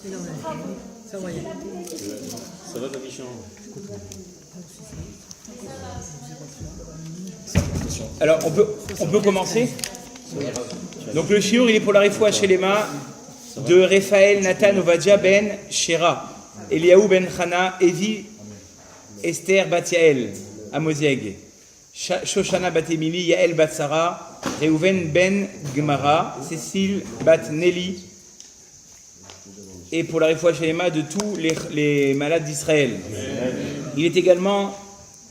Ça va, Ça va, Babichon? Alors, on peut commencer. Donc, le shiur, il est pour la refoua Shelema de Raphaël Nathan Ovadia ben Shera, Eliaou ben Chana, Evi Esther bat Yael, Amozieg, Shoshana bat Emili, Yael bat Sarah, Reuven ben Gemara, Cécile bat Nelly, et pour la refoua Shelema de tous les malades d'Israël. Il est également,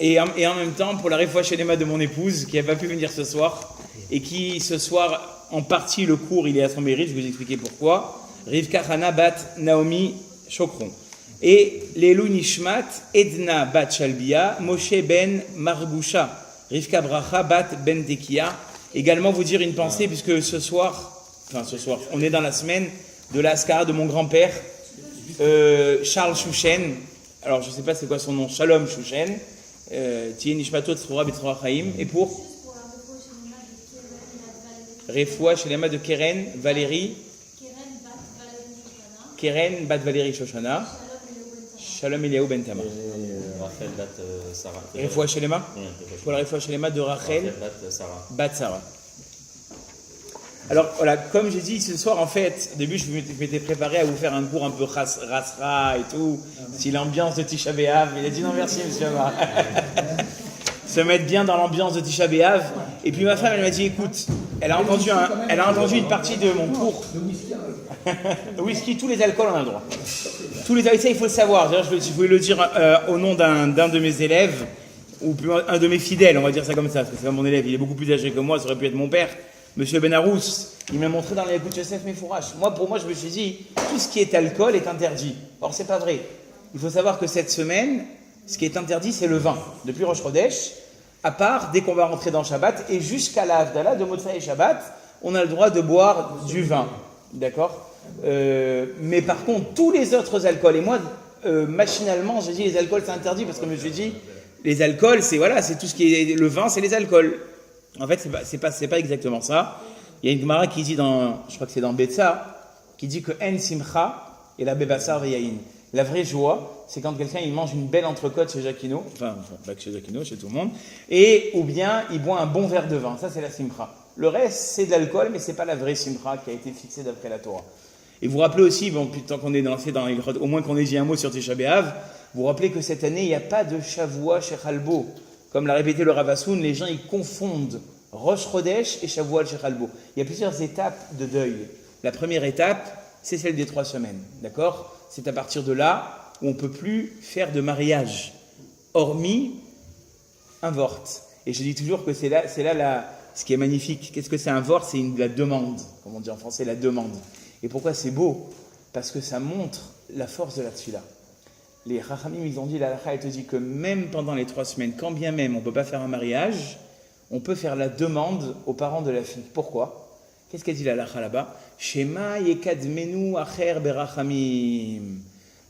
et en même temps, pour la refoua Shelema de mon épouse, qui n'a pas pu venir ce soir, et qui ce soir, en partie, le cours, il est à son mérite, je vais vous expliquer pourquoi. Rivka Hana bat Naomi Chokron. Et l'Elou Nishmat, Edna bat Shalbia, Moshe ben Margusha, Rivka Bracha bat ben Tekia. Également vous dire une pensée, puisque ce soir, on est dans la semaine de l'Askara de mon grand-père, Charles Chouchen. Alors je ne sais pas c'est quoi son nom, Shalom Chouchen. Tiye Nishmatot Tzroura Betzroura Chaim. Et pour Refoua Shelema de Keren, Valérie, Keren bat Valérie Shoshana, Shalom Eliaou ben Tamar. Rachel bat Sarah. Refoua Shelema, pour la Refoua Shelema de Rachel bat Sarah. Alors voilà, comme j'ai dit ce soir, en fait, au début je m'étais préparé à vous faire un cours un peu rasra et tout, si l'ambiance de Tisha B'Av, il a dit non merci monsieur Amar. Se mettre bien dans l'ambiance de Tisha B'Av. Et puis ma femme, elle m'a dit, écoute, elle a entendu une partie de mon cours. Le whisky, tous les alcools, on a le droit. Tous les alcools, ça il faut le savoir. D'ailleurs, je voulais le dire au nom d'un de mes élèves, ou un de mes fidèles, on va dire ça comme ça, parce que c'est pas mon élève, il est beaucoup plus âgé que moi, ça aurait pu être mon père, Monsieur Benarous. Il m'a montré dans les écoutes Yosef Mefourash. Pour moi, je me suis dit, tout ce qui est alcool est interdit. Or, c'est pas vrai. Il faut savoir que cette semaine, ce qui est interdit, c'est le vin. Depuis Rosh Chodesh, à part dès qu'on va rentrer dans Shabbat, et jusqu'à la Havdalah de Motzai et Shabbat, on a le droit de boire du vin. D'accord? Mais par contre, tous les autres alcools, et moi, machinalement, j'ai dit les alcools c'est interdit, parce que je me suis dit, les alcools, c'est tout ce qui est le vin, c'est les alcools. En fait, c'est pas exactement ça. Il y a une Gemara qui dit je crois que c'est dans Betsa, qui dit que En Simcha et la Bebassar Veyayin. La vraie joie, c'est quand quelqu'un il mange une belle entrecôte chez Jacquino, enfin pas que chez Jacquino, chez tout le monde, ou bien il boit un bon verre de vin. Ça c'est la Simcha. Le reste c'est de l'alcool, mais c'est pas la vraie Simcha qui a été fixée d'après la Torah. Et vous rappelez aussi, tant qu'on est lancé dans les grottes, au moins qu'on ait dit un mot sur Tisha B'Av, vous rappelez que cette année il n'y a pas de Shavua chez Chalbo. Comme l'a répété le Rav Assoun, les gens ils confondent Rosh Chodesh et Shavuot chez Chalbo. Il y a plusieurs étapes de deuil. La première étape, c'est celle des 3 semaines, d'accord? C'est à partir de là où on ne peut plus faire de mariage, hormis un vort. Et je dis toujours que c'est là ce qui est magnifique. Qu'est-ce que c'est un vort? C'est la demande, comme on dit en français, la demande. Et pourquoi c'est beau? Parce que ça montre la force de la tfila. Les Rachamim, ils ont dit, la halakha, elle te dit que même pendant les 3 semaines, quand bien même on ne peut pas faire un mariage, on peut faire la demande aux parents de la fille. Pourquoi? Qu'est-ce qu'elle dit la halakha là-bas? Shema yekadmenu acher berachamim.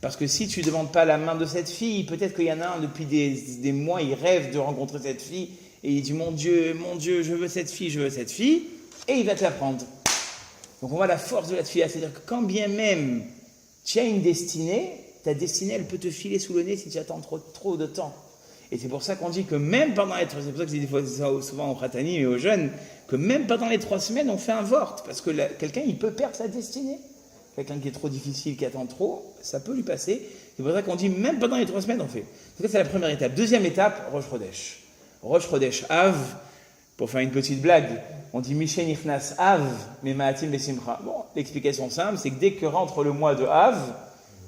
Parce que si tu ne demandes pas la main de cette fille, peut-être qu'il y en a un depuis des mois, il rêve de rencontrer cette fille, et il dit mon Dieu, je veux cette fille, et il va te la prendre. Donc on voit la force de la fille, c'est-à-dire que quand bien même tu as une destinée, ta destinée elle peut te filer sous le nez si tu attends trop de temps. Et c'est pour ça qu'on dit que même pendant c'est pour ça que je dis souvent aux khatani et aux jeunes, que même pendant les 3 semaines, on fait un vort, parce que quelqu'un, il peut perdre sa destinée. Quelqu'un qui est trop difficile, qui attend trop, ça peut lui passer. C'est pour ça qu'on dit, même pendant les 3 semaines, on fait. En tout cas, c'est la première étape. Deuxième étape, Rosh Chodesh. Rosh Chodesh Av, pour faire une petite blague, on dit Mishen Ichnas Av, mais Ma'atim Besimcha. Bon, l'explication simple, c'est que dès que rentre le mois de Av,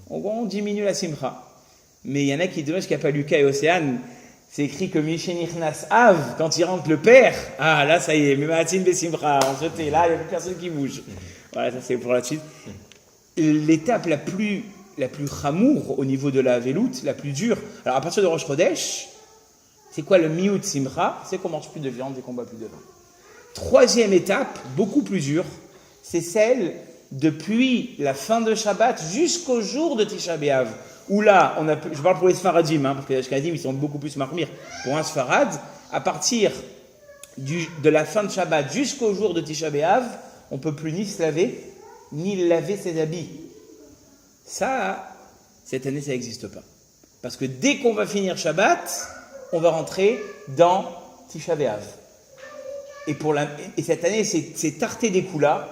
on diminue la Simcha. Mais il y en a qui demandent, qu'il n'y a pas Lucas et Océane, c'est écrit que Mishen Ichnas Av, quand il rentre le père, là ça y est, mais Ma'atim Besimcha, on se tait, là il n'y a plus personne qui bouge. Voilà, ça c'est pour la suite. L'étape la plus chamour au niveau de la veloute, la plus dure, alors à partir de Rosh Chodesh, c'est quoi le miut simcha? C'est qu'on mange plus de viande et qu'on boit plus de vin. Troisième étape, beaucoup plus dure, c'est celle depuis la fin de Shabbat jusqu'au jour de Tisha B'Av. Où là, je parle pour les Sfaradim, parce que les Ashkenazim, ils sont beaucoup plus marmir. Pour un Sfarad, à partir de la fin de Shabbat jusqu'au jour de Tisha B'Av, on ne peut plus ni se laver, ni laver ses habits. Ça, cette année, ça n'existe pas. Parce que dès qu'on va finir Shabbat, on va rentrer dans Tisha B'Av. Et cette année, c'est Tarté des Kula.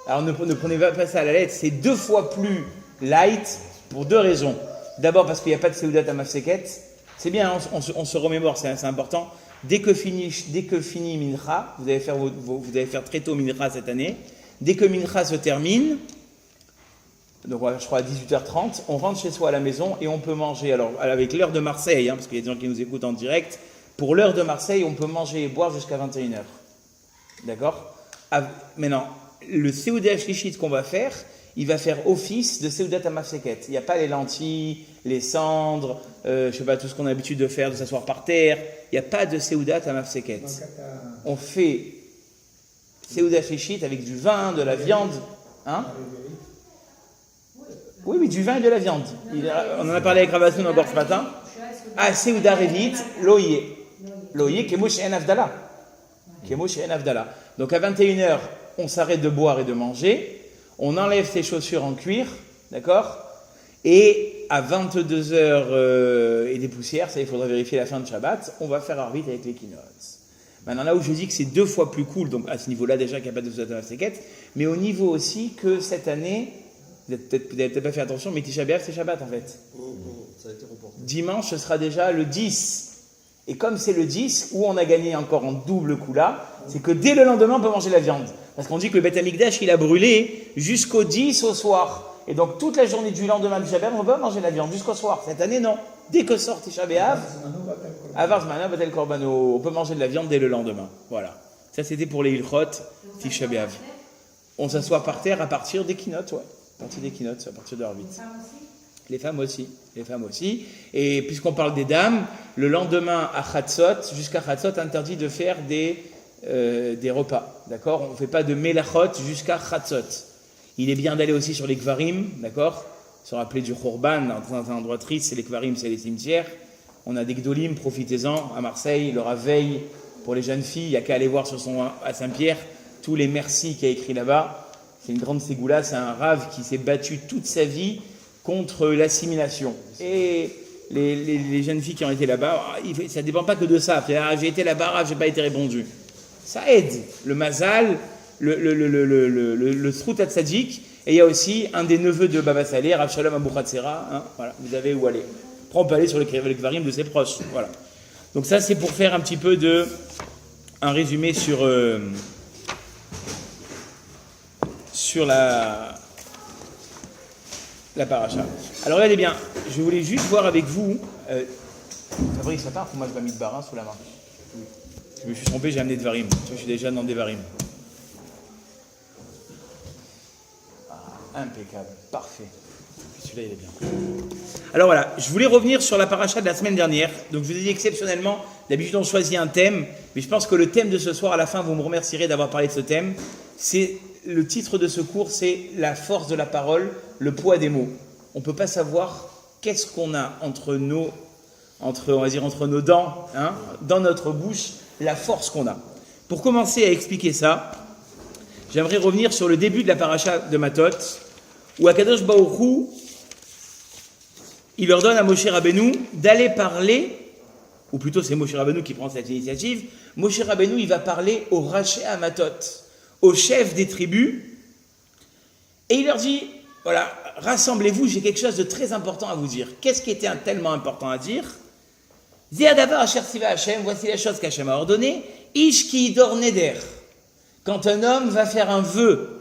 Alors ne prenez pas ça à la lettre, c'est 2 fois plus light pour 2 raisons. D'abord parce qu'il n'y a pas de Seudat Amafseket. C'est bien, hein, on se remémore, c'est important. Dès que finit Mincha, vous allez faire très tôt Mincha cette année. Dès que Mincha se termine, donc je crois à 18h30, on rentre chez soi à la maison et on peut manger. Alors avec l'heure de Marseille, hein, parce qu'il y a des gens qui nous écoutent en direct, pour l'heure de Marseille, on peut manger et boire jusqu'à 21h. D'accord ? Maintenant, le Seudat Shlichit qu'on va faire, il va faire office de Seudat Amafseket. Il n'y a pas les lentilles, les cendres, je sais pas, tout ce qu'on a l'habitude de faire, de s'asseoir par terre. Il n'y a pas de Seudat Amafseket. On fait Seudat Shlichit avec du vin, de la viande. Hein ? Oui, du vin et de la viande. On en a parlé avec Ravassoun encore ce matin. Ah, Seudat Revit, Loïe. Loïe, Kemosh et Avdallah. Kemosh et Avdallah. Donc à 21h, on s'arrête de boire et de manger. On enlève ses chaussures en cuir, d'accord ? Et à 22h et des poussières, ça il faudra vérifier la fin de Shabbat, on va faire Arvit avec les keynotes. Maintenant là où je dis que c'est 2 fois plus cool, donc à ce niveau-là déjà qu'il n'y a pas de Seudat Amafseket, mais au niveau aussi que cette année, vous n'avez peut-être pas fait attention, mais Tisha B'Av c'est Shabbat en fait. Ça a été reporté. Dimanche ce sera déjà le 10. Et comme c'est le 10, où on a gagné encore en double coup là, c'est que dès le lendemain on peut manger la viande. Parce qu'on dit que le Beth Amikdash il a brûlé jusqu'au 10 au soir. Et donc toute la journée du lendemain du Shabbat, on peut manger la viande jusqu'au soir. Cette année non. Dès que sort Tisha B'Av, Avar Zmana Batel Korbano, on peut manger de la viande dès le lendemain. Voilà. Ça c'était pour les Ilchot, Tisha B'Av. On s'assoit par terre à partir des keynotes, ouais. À partir des keynotes, à partir de Harvit. Les femmes aussi. Et puisqu'on parle des dames, le lendemain à Chatzot, jusqu'à Chatzot, interdit de faire des repas. D'accord ? On ne fait pas de melachot jusqu'à Chatzot. Il est bien d'aller aussi sur les kvarim, d'accord ? Se rappeler du Khorban, dans un endroit triste, c'est les kvarim, c'est les cimetières. On a des gdolim, profitez-en, à Marseille, le Raveil, pour les jeunes filles, il n'y a qu'à aller voir à Saint-Pierre, tous les merci qu'il y a écrit là-bas. C'est une grande ségoula, c'est un rave qui s'est battu toute sa vie contre l'assimilation. Et les jeunes filles qui ont été là-bas, ça ne dépend pas que de ça. J'ai été là-bas, je n'ai pas été répondu. Ça aide. Le mazal, le srout tzadik, et il y a aussi un des neveux de Baba Saleh, Rav Shalom Abou Khatsera, hein, voilà, vous avez où aller. Après, on peut aller sur les kvarim de ses proches. Voilà. Donc ça, c'est pour faire un petit peu un résumé sur la paracha. Alors regardez bien, je voulais juste voir avec vous. Fabrice, ça part pour moi je vais mis de barin sous la main. Je me suis trompé, j'ai amené de varim. Je suis déjà dans des varim. Impeccable, parfait. Celui-là il est bien. Alors voilà, je voulais revenir sur la paracha de la semaine dernière. Donc je vous ai dit exceptionnellement, d'habitude on choisit un thème, mais je pense que le thème de ce soir, à la fin, vous me remercierez d'avoir parlé de ce thème. C'est le titre de ce cours, c'est la force de la parole, le poids des mots. On ne peut pas savoir qu'est-ce qu'on a entre nos dents, hein, dans notre bouche, la force qu'on a. Pour commencer à expliquer ça, j'aimerais revenir sur le début de la paracha de Matot, où Akadosh Baruch Hu, il leur donne à Moshe Rabbeinu d'aller parler, ou plutôt c'est Moshe Rabbeinu qui prend cette initiative. Moshe Rabbeinu, il va parler au Raché à Matot, au chef des tribus, et il leur dit, voilà, rassemblez-vous, j'ai quelque chose de très important à vous dire. Qu'est-ce qui était tellement important à dire? Zéadavar Asher Siva Hashem, voici la chose qu'Hashem a ordonnée, Ish ki idor neder. Quand un homme va faire un vœu,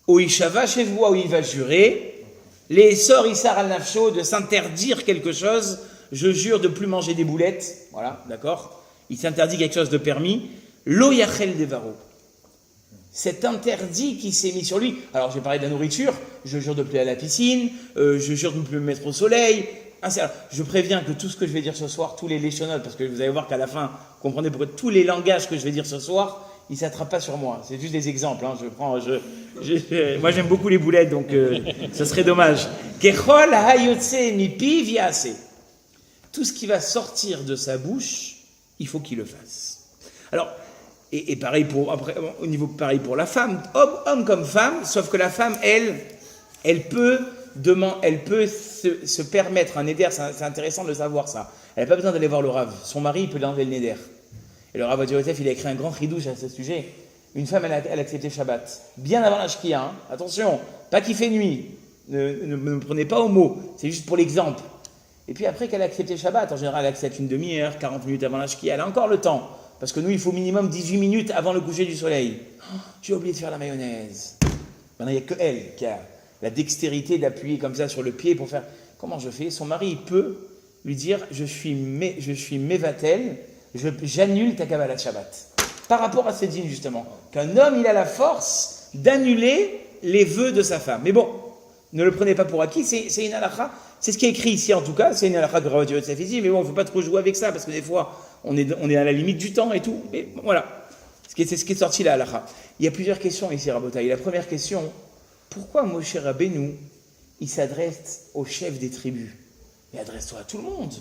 ou Ishava Shevua, où il va jurer, les sorts Issar al Nafsho, de s'interdire quelque chose, je jure de plus manger des boulettes, voilà, d'accord? Il s'interdit quelque chose de permis, Lo Yachel Devaro. Cet interdit qui s'est mis sur lui. Alors, j'ai parlé de la nourriture, je jure de plus aller à la piscine, je jure de ne plus me mettre au soleil. Alors, je préviens que tout ce que je vais dire ce soir, tous les léchonotes, parce que vous allez voir qu'à la fin, vous comprenez pourquoi tous les langages que je vais dire ce soir, ils ne s'attrapent pas sur moi. C'est juste des exemples. Hein. Moi, j'aime beaucoup les boulettes, donc ce serait dommage. Kechol hayotse mipi viase. Tout ce qui va sortir de sa bouche, il faut qu'il le fasse. Alors, et pareil au niveau pareil pour la femme, homme comme femme, sauf que la femme, elle peut elle peut se permettre un neder, c'est intéressant de savoir ça. Elle n'a pas besoin d'aller voir le Rav. Son mari, il peut lui enlever le neder. Et le Rav Ovadia Yosef, il a écrit un grand chidouche à ce sujet. Une femme, elle a accepté Shabbat. Bien avant la Shkia, hein. Attention, pas qu'il fait nuit. Ne me prenez pas au mot. C'est juste pour l'exemple. Et puis après qu'elle a accepté Shabbat, en général, elle accepte une demi-heure, 40 minutes avant la Shkia. Elle a encore le temps. Parce que nous, il faut minimum 18 minutes avant le coucher du soleil. Oh, j'ai oublié de faire la mayonnaise. Maintenant, il n'y a que elle qui a la dextérité d'appuyer comme ça sur le pied pour faire. Comment je fais? Son mari, il peut lui dire je suis mévatel, j'annule ta Kabbalat Shabbat. Par rapport à ces dînes, justement. Qu'un homme, il a la force d'annuler les vœux de sa femme. Mais bon, ne le prenez pas pour acquis, c'est une halakha. C'est ce qui est écrit ici, en tout cas. C'est une halakha que Rav Ovadia Yosef dit, mais bon, il ne faut pas trop jouer avec ça, parce que des fois, on est à la limite du temps et tout. Mais bon, voilà. C'est ce qui est sorti là, halakha. Il y a plusieurs questions ici, Rabotaï. La première question, pourquoi Moshe Rabbeinu, il s'adresse au chef des tribus? Mais adresse-toi à tout le monde.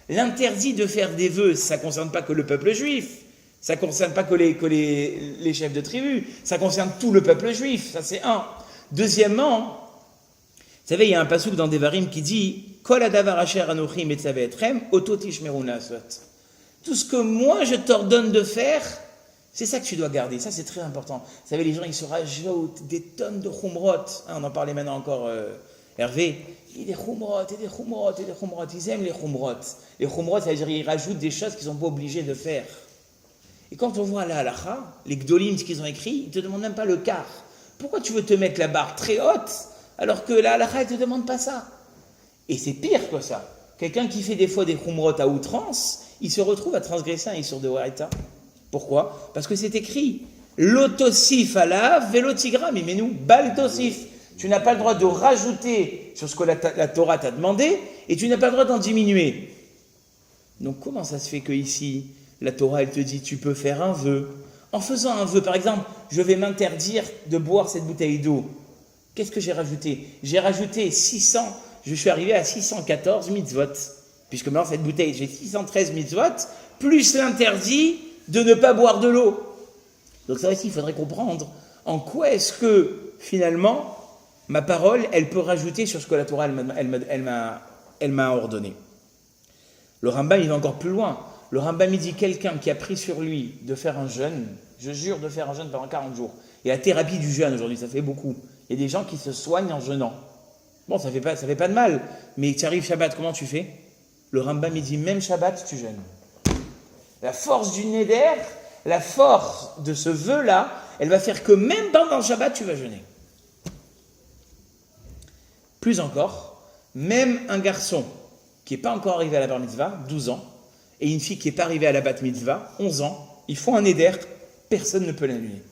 L'interdit de faire des vœux, ça ne concerne pas que le peuple juif. Ça ne concerne pas que les chefs de tribu. Ça concerne tout le peuple juif. Ça, c'est un. Deuxièmement, vous savez, il y a un passouk dans Devarim qui dit Kol hadavar asher anochi metzavé etrem oto tishmeru la'asot. Tout ce que moi je t'ordonne de faire, c'est ça que tu dois garder. Ça, c'est très important. Vous savez, les gens, ils se rajoutent des tonnes de chumrot. On en parlait maintenant encore, Hervé. Il y a des chumrot, et des chumrot, et des chumrot. Ils aiment les chumrot. Les chumrot, ça veut dire qu'ils rajoutent des choses qu'ils ne sont pas obligés de faire. Et quand on voit la halakha, les gdolim, ce qu'ils ont écrit, ils ne te demandent même pas le quart. Pourquoi tu veux te mettre la barre très haute alors que la halakha, elle ne te demande pas ça? Et c'est pire que ça. Quelqu'un qui fait des fois des chumrot à outrance, il se retrouve à transgresser un issur de Waraita. Pourquoi? Parce que c'est écrit l'otosif alav velotigram, mais nous, baltosif. Tu n'as pas le droit de rajouter sur ce que la Torah t'a demandé et tu n'as pas le droit d'en diminuer. Donc comment ça se fait que ici la Torah, elle te dit, tu peux faire un vœu. En faisant un vœu, par exemple, je vais m'interdire de boire cette bouteille d'eau. Qu'est-ce que j'ai rajouté? J'ai rajouté 600, je suis arrivé à 614 mitzvot. Puisque maintenant, cette bouteille, j'ai 613 mitzvot, plus l'interdit de ne pas boire de l'eau. Donc ça aussi, il faudrait comprendre en quoi est-ce que, finalement, ma parole, elle peut rajouter sur ce que la Torah, elle m'a ordonné. Le Rambam, il va encore plus loin. Le Rambam, il dit quelqu'un qui a pris sur lui de faire un jeûne, je jure de faire un jeûne pendant 40 jours. Et la thérapie du jeûne aujourd'hui, ça fait beaucoup. Il y a des gens qui se soignent en jeûnant. Bon, ça fait pas de mal, mais tu arrives Shabbat, comment tu fais? Le Rambam, il dit même Shabbat, tu jeûnes. La force du neder, la force de ce vœu-là, elle va faire que même pendant le Shabbat, tu vas jeûner. Plus encore, même un garçon qui n'est pas encore arrivé à la bar mitzvah, 12 ans, et une fille qui n'est pas arrivée à la bat mitzvah, 11 ans, ils font un neder, personne ne peut l'annuler.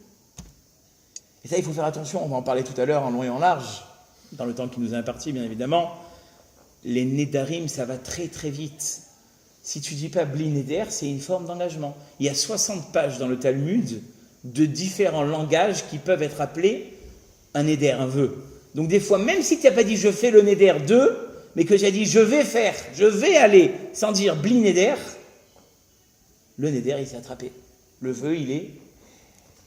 Et ça, il faut faire attention, on va en parler tout à l'heure en long et en large, dans le temps qui nous est imparti, bien évidemment. Les nedarim, ça va très très vite. Si tu dis pas bli neder, c'est une forme d'engagement. Il y a 60 pages dans le Talmud de différents langages qui peuvent être appelés un neder, un vœu. Donc des fois, même si tu n'as pas dit je fais le neder 2, mais que j'ai dit je vais aller, sans dire bli neder, le neder il s'est attrapé. Le vœu il est.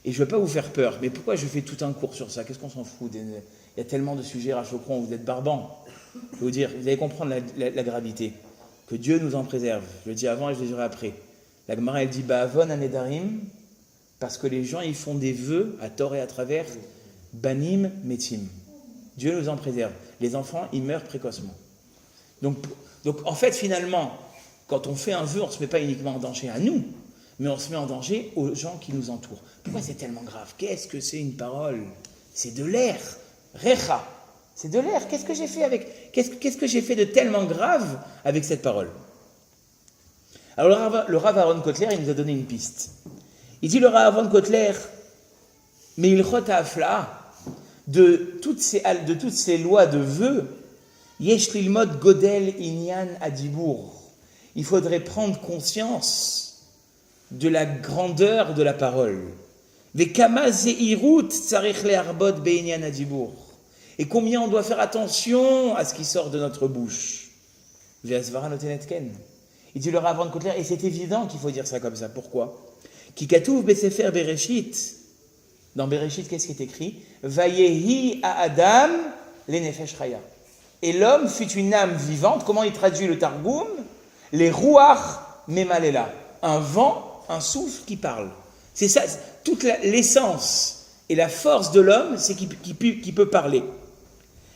Et je ne veux pas vous faire peur, mais pourquoi je fais tout un cours sur ça? Qu'est-ce qu'on s'en fout? Il y a tellement de sujets à Chocron, vous êtes barbants. Je vais vous dire, vous allez comprendre la gravité. Que Dieu nous en préserve. Je le dis avant et je le dirai après. La Gemara elle dit Ba'avon anedarim, parce que les gens ils font des vœux à tort et à travers, banim metim. Dieu nous en préserve. Les enfants ils meurent précocement. Donc en fait finalement, quand on fait un vœu, on ne se met pas uniquement en danger à nous, mais on se met en danger aux gens qui nous entourent. Pourquoi c'est tellement grave? Qu'est-ce que c'est une parole? C'est de l'air. Recha. C'est de l'air. Qu'est-ce que j'ai fait avec? Qu'est-ce que j'ai fait de tellement grave avec cette parole? Alors le Rav Aaron Kotler, il nous a donné une piste. Il dit le Rav Aaron Kotler, mais il afla de toutes ces lois de vœux, yesh lilmod godel inyan adibour. Il faudrait prendre conscience de la grandeur de la parole. Vekama zeirut tzarich learbot beinyan adibour. Et combien on doit faire attention à ce qui sort de notre bouche. Ve'asvara notenetken. Il dit le Rav Aaron Kotler, et c'est évident qu'il faut dire ça comme ça. Pourquoi? Ki katuv besefer Bereshit. Dans Bereshit, qu'est-ce qui est écrit? Vayehi à Adam les nefesh chaya. et l'homme fut une âme vivante. Comment il traduit le Targum? Les ruach memalela, un vent, un souffle qui parle. C'est ça, toute l'essence et la force de l'homme, c'est qu'il peut parler.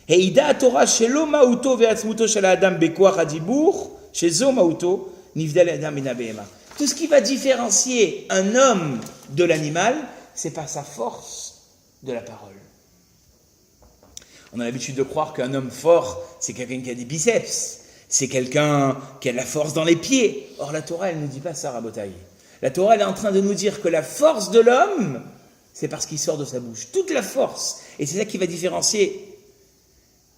Et ida Torah shelo mauto ve'atzmuto shel adam bekoach hadibur shezo mauto nivdel adam min habehema. Tout ce qui va différencier un homme de l'animal, c'est par sa force de la parole. On a l'habitude de croire qu'un homme fort, c'est quelqu'un qui a des biceps, c'est quelqu'un qui a de la force dans les pieds. Or, la Torah, elle ne nous dit pas ça, Rabotaï. La Torah, elle est en train de nous dire que la force de l'homme, c'est parce qu'il sort de sa bouche. Toute la force. Et c'est ça qui va différencier.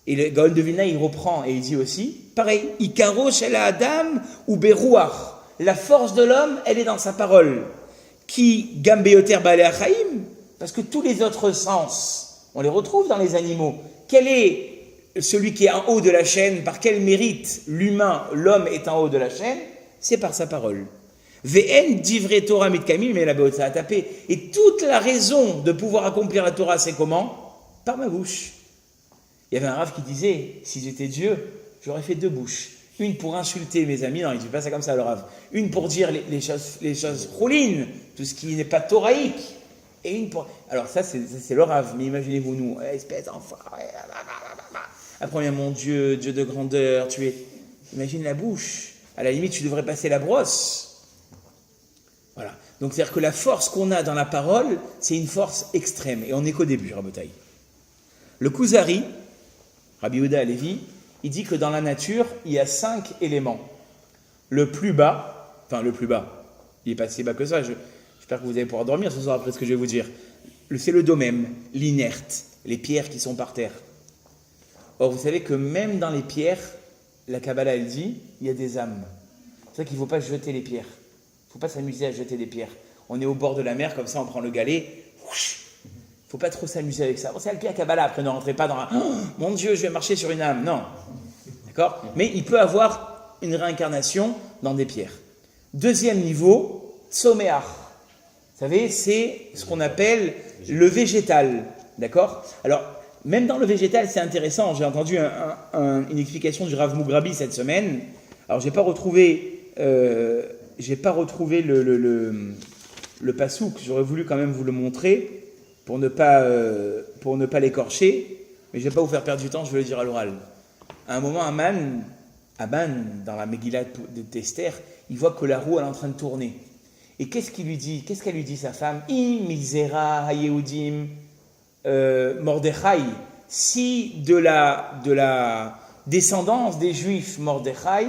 Et le Gaon de Vilna, il reprend et il dit aussi, pareil, Ikaro shel Adam ou beruach. La force de l'homme, elle est dans sa parole. Qui gambeoter ba'alei hachaim, parce que tous les autres sens, on les retrouve dans les animaux. Quel est celui qui est en haut de la chaîne? Par quel mérite l'homme est en haut de la chaîne? C'est par sa parole. Ve'en divrei Torah mitkamim, mais la beotza a tapé. Et toute la raison de pouvoir accomplir la Torah, c'est comment? Par ma bouche. Il y avait un rave qui disait, si j'étais Dieu, j'aurais fait 2 bouches. Une pour insulter mes amis, non, il ne dit pas ça comme ça, le rave. Une pour dire les choses roulines, tout ce qui n'est pas thoraïque. Et une pour... Alors ça, c'est le rave, mais imaginez-vous nous, espèce d'enfant. Après, il mon Dieu, Dieu de grandeur, tu es... Imagine la bouche. À la limite, tu devrais passer la brosse. Voilà. Donc, c'est-à-dire que la force qu'on a dans la parole, c'est une force extrême. Et on n'est qu'au début, Rabotaï. Le Kuzari, Rabbi Yehuda Halevi, il dit que dans la nature, il y a 5 éléments. Le plus bas, il n'est pas si bas que ça, j'espère que vous allez pouvoir dormir ce soir après ce que je vais vous dire. C'est le domème, l'inerte, les pierres qui sont par terre. Or, vous savez que même dans les pierres, la Kabbalah, elle dit, il y a des âmes. C'est ça qu'il ne faut pas jeter les pierres. Il ne faut pas s'amuser à jeter des pierres. On est au bord de la mer, comme ça, on prend le galet. Il ne faut pas trop s'amuser avec ça. Bon, c'est la Kabbalah, après ne rentrez pas dans un « Oh, mon Dieu, je vais marcher sur une âme ». Non. D'accord? Mais il peut avoir une réincarnation dans des pierres. Deuxième niveau, Tsomeach. Vous savez, c'est ce qu'on appelle le végétal. D'accord? Alors, même dans le végétal, c'est intéressant. J'ai entendu une explication du Rav Mugrabi cette semaine. Alors, j'ai pas retrouvé le pasouk. J'aurais voulu quand même vous le montrer pour ne pas l'écorcher. Mais je vais pas vous faire perdre du temps. Je vais le dire à l'oral. À un moment, Aman, dans la Megillah de Esther, il voit que la roue elle est en train de tourner. Et qu'est-ce qu'elle lui dit sa femme? Misera Hayehudim Mordechai. Si de la descendance des Juifs Mordechai,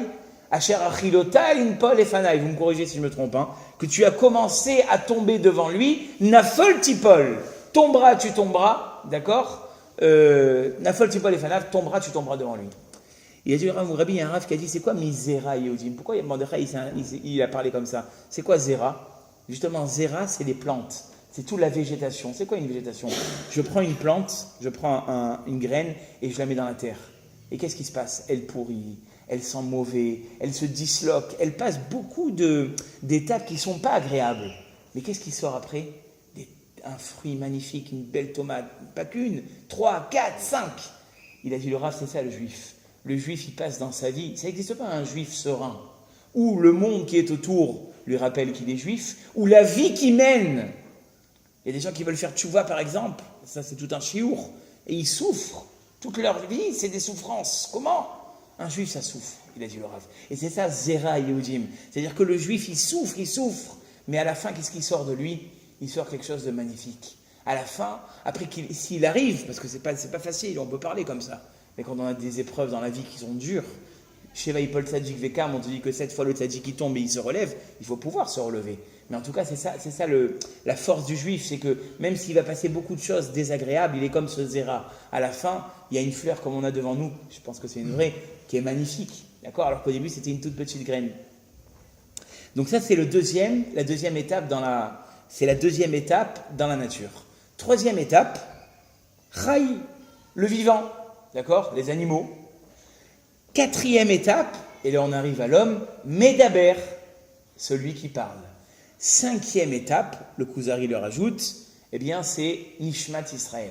Asher Achilota Inpol Efanaï, vous me corrigez si je me trompe, que tu as commencé à tomber devant lui, Nafol Tipol, tomberas, tu tomberas, d'accord? Nafol Tipol Efanaï, tomberas, tu tomberas devant lui. Il a dit, Rabbi, il y a un Rav qui a dit, c'est quoi Misera Yehudim? Pourquoi Mordechai il a parlé comme ça? C'est quoi Zera? Justement, Zera, c'est les plantes. C'est toute la végétation. C'est quoi une végétation? Je prends une plante, je prends une graine et je la mets dans la terre. Et qu'est-ce qui se passe? Elle pourrit, elle sent mauvais, elle se disloque, elle passe beaucoup d'étapes qui ne sont pas agréables. Mais qu'est-ce qui sort après? Un fruit magnifique, une belle tomate, pas qu'une, 3, 4, 5. Il a dit, le Rav, c'est ça le juif. Le juif, il passe dans sa vie. Ça n'existe pas un juif serein, où le monde qui est autour lui rappelle qu'il est juif, ou la vie qu'il mène. Il y a des gens qui veulent faire tchouva, par exemple, ça c'est tout un chiour, et ils souffrent. Toute leur vie, c'est des souffrances. Comment? Un juif, ça souffre, il a dit le Rav. Et c'est ça, Zera Yehudim. C'est-à-dire que le juif, il souffre, mais à la fin, qu'est-ce qui sort de lui? Il sort quelque chose de magnifique. À la fin, après s'il arrive, parce que c'est pas facile, on peut parler comme ça, mais quand on a des épreuves dans la vie qui sont dures, chez Vaïpol Tzadik Vekam, on te dit que 7 fois le Tzadik qui tombe et il se relève, il faut pouvoir se relever. Mais en tout cas, c'est ça la force du juif, c'est que même s'il va passer beaucoup de choses désagréables, il est comme ce Zera. À la fin, il y a une fleur comme on a devant nous, je pense que c'est une vraie, qui est magnifique. D'accord? Alors qu'au début, c'était une toute petite graine. Donc ça, c'est la deuxième étape c'est la deuxième étape dans la nature. Troisième étape, Chai, le vivant. D'accord? Les animaux. Quatrième étape, et là on arrive à l'homme, Medaber, celui qui parle. Cinquième étape, le Kuzari le rajoute, eh bien c'est Nishmat Israël.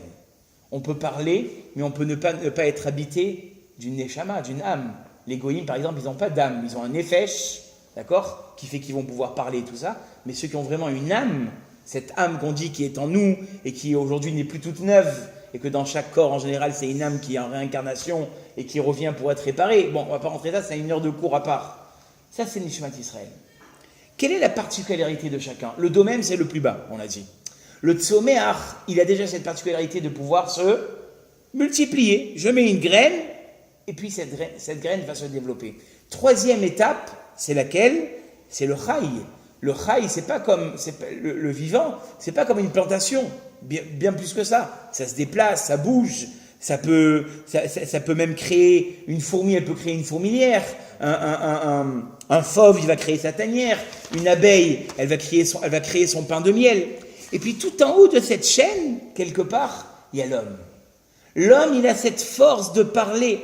On peut parler, mais on peut ne pas être habité d'une neshama, d'une âme. Les goïms, par exemple, ils n'ont pas d'âme, ils ont un nefesh, d'accord, qui fait qu'ils vont pouvoir parler et tout ça. Mais ceux qui ont vraiment une âme, cette âme qu'on dit qui est en nous et qui aujourd'hui n'est plus toute neuve, et que dans chaque corps, en général, c'est une âme qui est en réincarnation et qui revient pour être réparée. Bon, on va pas rentrer là, c'est une heure de cours à part. Ça, c'est Nishmat Israël. Quelle est la particularité de chacun? Le domaine, c'est le plus bas, on a dit. Le tzomeach, il a déjà cette particularité de pouvoir se multiplier. Je mets une graine, et puis cette graine va se développer. Troisième étape, c'est laquelle? C'est le chai. Le chai, c'est pas comme le vivant, c'est pas comme une plantation, bien plus que ça. Ça se déplace, ça bouge, ça peut même créer une fourmi, elle peut créer une fourmilière. Un fauve, il va créer sa tanière. Une abeille, elle va créer son pain de miel. Et puis tout en haut de cette chaîne, quelque part, il y a l'homme. L'homme, il a cette force de parler.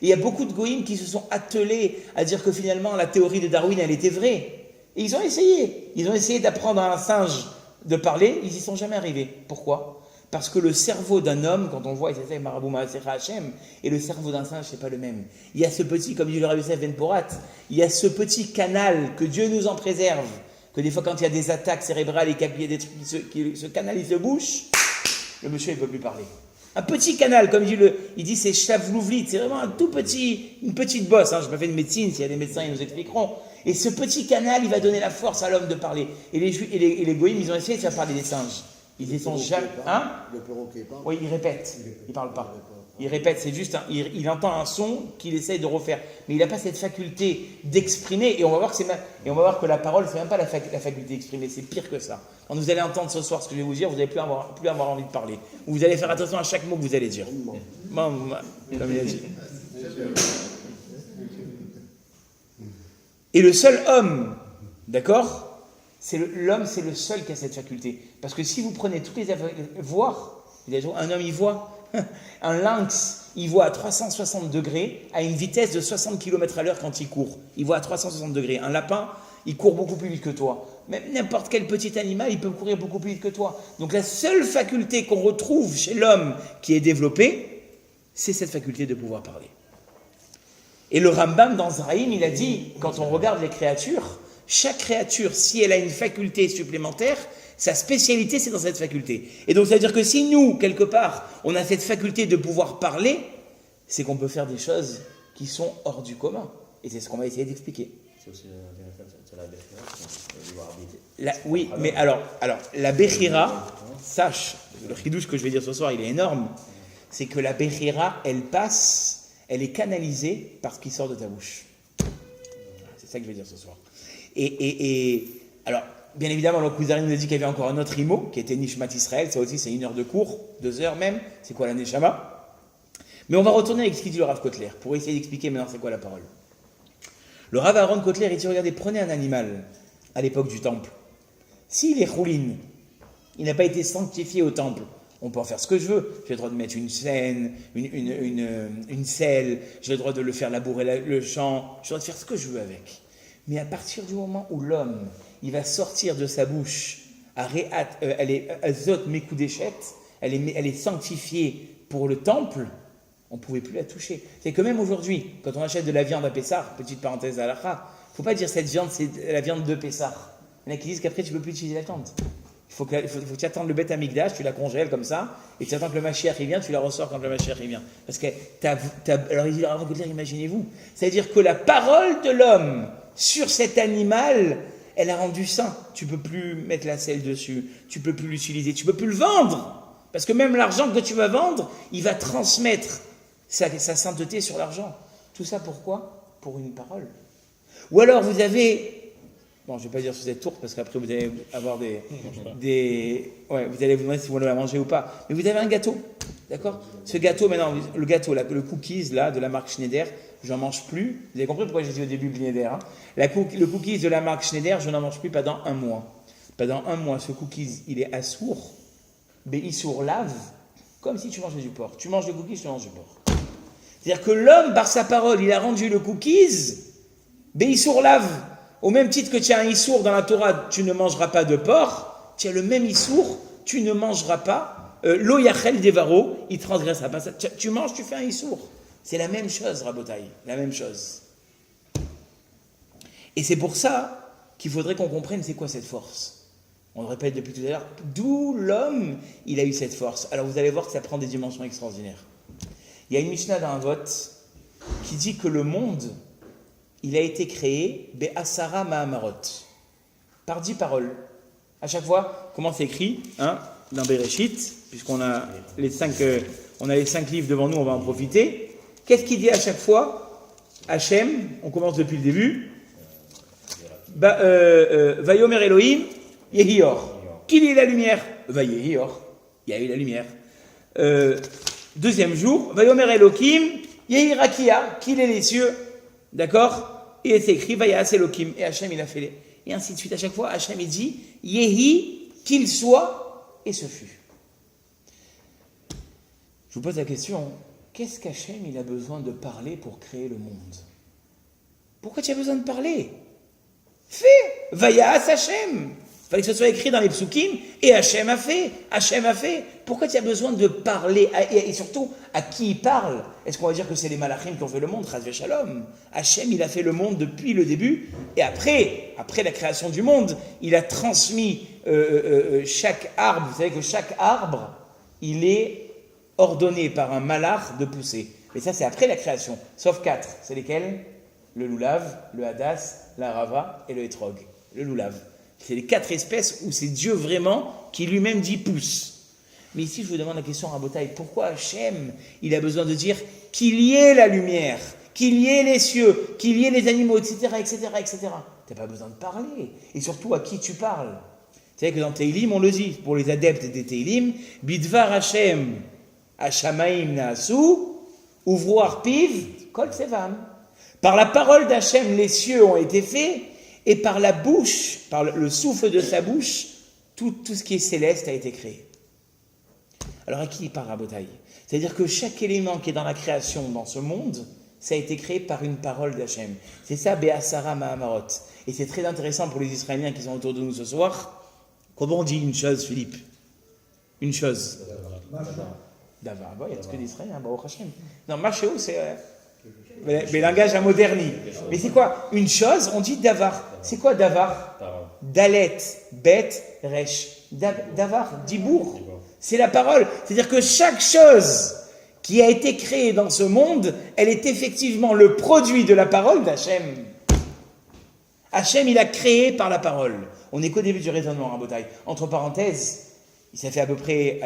Et il y a beaucoup de goïms qui se sont attelés à dire que finalement la théorie de Darwin, elle était vraie. Et ils ont essayé. Ils ont essayé d'apprendre à un singe de parler. Ils n'y sont jamais arrivés. Pourquoi? Parce que le cerveau d'un homme, quand on voit, et c'est ça, Marabou Maasecha Hachem, et le cerveau d'un singe, c'est pas le même. Il y a ce petit, comme dit le Rabbi Yosef Ben Porat, il y a ce petit canal, que Dieu nous en préserve, que des fois quand il y a des attaques cérébrales et qu'il y a des trucs, ce canal il se bouche, le monsieur il ne peut plus parler. Un petit canal, comme il dit c'est chavlouvlit, c'est vraiment une petite bosse. Hein, je n'ai pas fait de médecine, s'il y a des médecins ils nous expliqueront. Et ce petit canal, il va donner la force à l'homme de parler. Et les goïms, ils ont essayé de faire parler des singes. Ils ne sont jamais. Hein? Le perroquet parle. Oui, il répète. Il ne parle pas. Il répète, c'est juste, il entend un son qu'il essaye de refaire. Mais il n'a pas cette faculté d'exprimer. Et on va voir que la parole, ce n'est même pas la faculté d'exprimer, c'est pire que ça. Quand vous allez entendre ce soir ce que je vais vous dire, vous n'allez plus avoir envie de parler. Vous allez faire attention à chaque mot que vous allez dire. Comme il a dit. Et le seul homme, d'accord? L'homme, c'est le seul qui a cette faculté. Parce que si vous prenez toutes les voir, un homme, il voit. Un lynx, il voit à 360 degrés à une vitesse de 60 km/h quand il court. Il voit à 360 degrés. Un lapin, il court beaucoup plus vite que toi. Même n'importe quel petit animal, il peut courir beaucoup plus vite que toi. Donc la seule faculté qu'on retrouve chez l'homme qui est développée, c'est cette faculté de pouvoir parler. Et le Rambam dans Zraïm, il a dit, quand on regarde les créatures, chaque créature, si elle a une faculté supplémentaire, sa spécialité, c'est dans cette faculté. Et donc, ça veut dire que si nous, quelque part, on a cette faculté de pouvoir parler, c'est qu'on peut faire des choses qui sont hors du commun. Et c'est ce qu'on va essayer d'expliquer. C'est aussi la Bechira, oui, mais alors, la Bechira, sache, le chidouche que je vais dire ce soir, il est énorme, c'est que la Bechira, elle est canalisée par ce qui sort de ta bouche. C'est ça que je vais dire ce soir. Et alors, bien évidemment, le Kuzari nous a dit qu'il y avait encore un autre imo, qui était Nishmat Israël, ça aussi c'est 1 heure de cours, 2 heures même, c'est quoi la Neshama? Mais on va retourner avec ce qu'il dit le Rav Kotler, pour essayer d'expliquer maintenant c'est quoi la parole. Le Rav Aaron Kotler, il dit, regardez, prenez un animal, à l'époque du temple. S'il est choulin, il n'a pas été sanctifié au temple, on peut en faire ce que je veux. J'ai le droit de mettre une scène, une selle, j'ai le droit de le faire labourer le champ, j'ai le droit de faire ce que je veux avec. Mais à partir du moment où l'homme, il va sortir de sa bouche, elle est azot mekudeshet, elle est sanctifiée pour le temple, on ne pouvait plus la toucher. C'est que même aujourd'hui, quand on achète de la viande à Pessah, petite parenthèse à l'akha, il ne faut pas dire cette viande, c'est la viande de Pessah. Il y en a qui disent qu'après, tu ne peux plus utiliser la viande. Il faut que tu attendes le Beth Amikdash, tu la congèles comme ça, et tu attends que le Mashiach il vient, tu la ressors quand le Mashiach il vient. Parce que alors il dit, imaginez-vous, c'est-à-dire que la parole de l'homme sur cet animal, elle a rendu saint. Tu ne peux plus mettre la selle dessus, tu ne peux plus l'utiliser, tu ne peux plus le vendre. Parce que même l'argent que tu vas vendre, il va transmettre sa sainteté sur l'argent. Tout ça pourquoi? Pour une parole. Ou alors vous avez... Bon, je ne vais pas dire sous cette tour parce qu'après vous allez avoir vous allez vous demander si vous voulez la manger ou pas. Mais vous avez un gâteau, d'accord? Ce gâteau, maintenant, le gâteau, le cookies là, de la marque Schneider, je n'en mange plus. Vous avez compris pourquoi j'ai dit au début Schneider, hein? Le cookies de la marque Schneider, je n'en mange plus pendant 1 mois. Pendant 1 mois, ce cookies, il est assourd, mais il lave, comme si tu mangeais du porc. Tu manges le cookies, tu manges du porc. C'est-à-dire que l'homme, par sa parole, il a rendu le cookies, mais il lave. Au même titre que tu as un issour dans la Torah, tu ne mangeras pas de porc, tu as le même issour, tu ne mangeras pas, lo yachel devaro, il transgressera pas ça. Tu manges, tu fais un issour. C'est la même chose, Rabotai, la même chose. Et c'est pour ça qu'il faudrait qu'on comprenne c'est quoi cette force. On le répète depuis tout à l'heure, d'où l'homme, il a eu cette force. Alors vous allez voir que ça prend des dimensions extraordinaires. Il y a une Mishnah dans un vote qui dit que le monde, il a été créé Be'asara Mahamarot, par 10 paroles. À chaque fois, comment c'est écrit dans Bereshit, puisqu'on a les 5 livres devant nous, on va en profiter. Qu'est-ce qu'il dit à chaque fois? Hachem, on commence depuis le début. Vayomer Elohim, Yehior. Qu'il est la lumière? Vayehior, il y a eu la lumière. Deuxième jour, Vayomer Elohim, Yehirakia, qu'il est les cieux. D'accord? Et c'est écrit Vayas Elohim. Et Hachem, il a fait les. Et ainsi de suite. À chaque fois, Hachem, il dit Yehi, qu'il soit, et ce fut. Je vous pose la question, qu'est-ce qu'Hachem, il a besoin de parler pour créer le monde? Pourquoi tu as besoin de parler? Fais Vayas Hachem. Il fallait que ce soit écrit dans les psukim, et Hachem a fait. Hachem a fait. Pourquoi tu as besoin de parler? Et surtout, à qui il parle? Est-ce qu'on va dire que c'est les malachim qui ont fait le monde? Chas v'shalom. Hachem, il a fait le monde depuis le début, et après la création du monde, il a transmis chaque arbre. Vous savez que chaque arbre, il est ordonné par un malach de pousser. Mais ça, c'est après la création. Sauf 4. C'est lesquels? Le loulav, le hadas, la rava et le hétrog. Le loulav. C'est les 4 espèces où c'est Dieu vraiment qui lui-même dit pousse. Mais ici, je vous demande la question, Rabotai, pourquoi Hachem, il a besoin de dire qu'il y ait la lumière, qu'il y ait les cieux, qu'il y ait les animaux, etc., etc., etc. Tu n'as pas besoin de parler. Et surtout, à qui tu parles? Vous savez que dans Teilim, on le dit, pour les adeptes des Teilim, Bidvar Hachem, Hashamaim Naasu, Ouvroir Piv, Kol Tsevam. Par la parole d'Hachem, les cieux ont été faits, et par la bouche, par le souffle de sa bouche, tout ce qui est céleste a été créé. Alors à qui il parle, Rabotai? C'est-à-dire que chaque élément qui est dans la création, dans ce monde, ça a été créé par une parole d'Hachem. C'est ça, Be'asara Mahamarot. Et c'est très intéressant pour les Israéliens qui sont autour de nous ce soir. Comment on dit une chose, Philippe? Une chose. Davar. Il y a tout que d'Israéliens, Baruch Hashem. Non, Machéo, c'est... mais langage à moderni. Mais c'est quoi? Une chose, on dit davar. C'est quoi davar? Dalet, bet, resh. Davar, dibour. C'est la parole. C'est-à-dire que chaque chose qui a été créée dans ce monde, elle est effectivement le produit de la parole d'Hachem. Hachem, il a créé par la parole. On n'est qu'au début du raisonnement, Rabotai. Entre parenthèses, ça fait à peu près,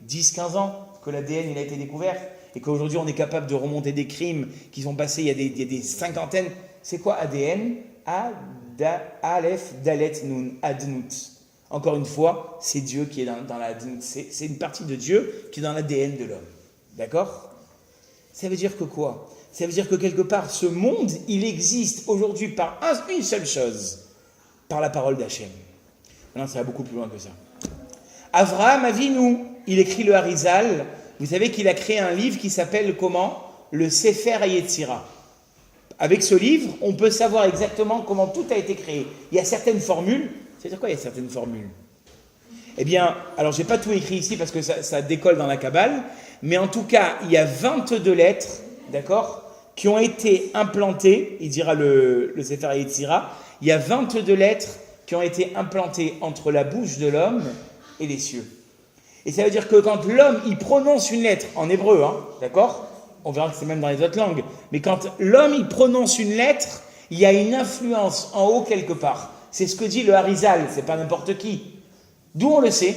10-15 ans que l'ADN il a été découvert. Et qu'aujourd'hui, on est capable de remonter des crimes qui sont passés il y a des cinquantaines. C'est quoi ADN? Aleph, Dalet, Nun, Adnout. Encore une fois, c'est Dieu qui est dans la Adnout. C'est une partie de Dieu qui est dans l'ADN de l'homme. D'accord? Ça veut dire que quoi? Ça veut dire que quelque part, ce monde, il existe aujourd'hui par une seule chose. Par la parole d'Hachem. Maintenant, ça va beaucoup plus loin que ça. Avraham Avinu, il écrit le Harizal. Vous savez qu'il a créé un livre qui s'appelle comment? Le Sefer HaYetzira. Avec ce livre, on peut savoir exactement comment tout a été créé. Il y a certaines formules. C'est-à-dire quoi, il y a certaines formules? Eh bien, alors je n'ai pas tout écrit ici parce que ça décolle dans la Kabbale, mais en tout cas, il y a 22 lettres, d'accord, qui ont été implantées, il dira le Sefer HaYetzira, il y a 22 lettres qui ont été implantées entre la bouche de l'homme et les cieux. Et ça veut dire que quand l'homme, il prononce une lettre, en hébreu, d'accord? On verra que c'est même dans les autres langues. Mais quand l'homme, il prononce une lettre, il y a une influence en haut quelque part. C'est ce que dit le Harizal, c'est pas n'importe qui. D'où on le sait?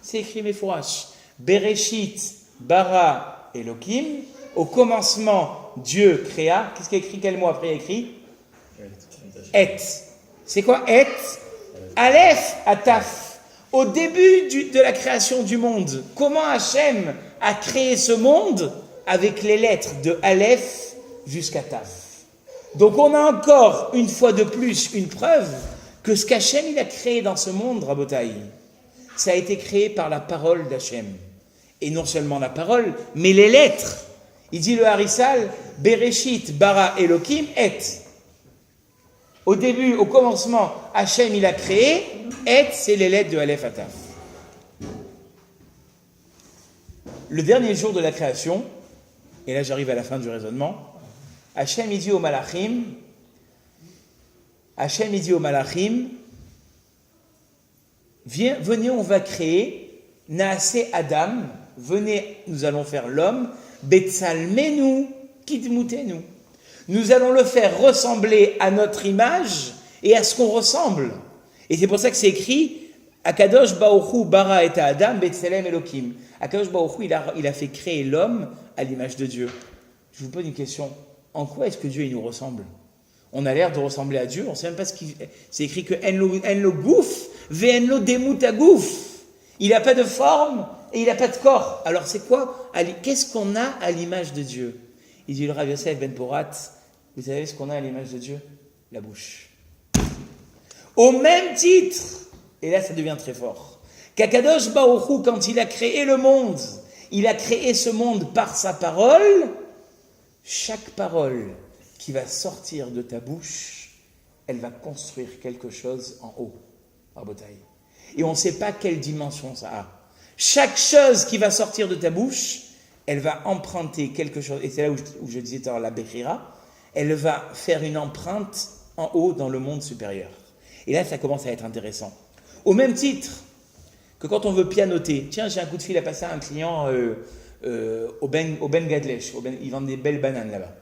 C'est écrit Mefourash. Bereshit, bara, Elohim. Au commencement, Dieu créa. Qu'est-ce qu'il y a écrit? Quel mot après il y a écrit? Et. C'est quoi Et? Aleph, Ataf. Au début de la création du monde, comment Hachem a créé ce monde? Avec les lettres de Aleph jusqu'à Taf. Donc on a encore, une fois de plus, une preuve que ce qu'Hachem il a créé dans ce monde, Rabotai, ça a été créé par la parole d'Hachem. Et non seulement la parole, mais les lettres. Il dit le Harizal, Bereshit, bara, Elohim, et. Au début, au commencement, Hachem il a créé, et c'est les lettres de Aleph à Taf. Le dernier jour de la création, et là j'arrive à la fin du raisonnement, Hachem il dit aux Malachim, venez, on va créer Naase Adam, venez, nous allons faire l'homme, Betsalmenu, Kidmutenu. Nous allons le faire ressembler à notre image et à ce qu'on ressemble. Et c'est pour ça que c'est écrit Akadosh Baruch Hu bara et Adam Betsalem Elokim. Akadosh Baruch Hu, il a fait créer l'homme à l'image de Dieu. Je vous pose une question. En quoi est-ce que Dieu il nous ressemble? On a l'air de ressembler à Dieu, on ne sait même pas ce qu'il... C'est écrit que En lo gouf, ve en lo demut agouf. Il n'a pas de forme et il n'a pas de corps. Alors c'est quoi? Qu'est-ce qu'on a à l'image de Dieu? Il dit le Rav Yosef Ben Porat, vous savez ce qu'on a à l'image de Dieu? La bouche. Au même titre, et là ça devient très fort, qu'Akadosh Baruch Hu, quand il a créé le monde, il a créé ce monde par sa parole. Chaque parole qui va sortir de ta bouche, elle va construire quelque chose en haut, Rabotai. Et on ne sait pas quelle dimension ça a. Chaque chose qui va sortir de ta bouche, elle va emprunter quelque chose, et c'est là où je disais tout à l'heure la Bechira, elle va faire une empreinte en haut dans le monde supérieur. Et là, ça commence à être intéressant. Au même titre que quand on veut pianoter, tiens, j'ai un coup de fil à passer à un client au Ben Gadlesh, ils vendent des belles bananes là-bas.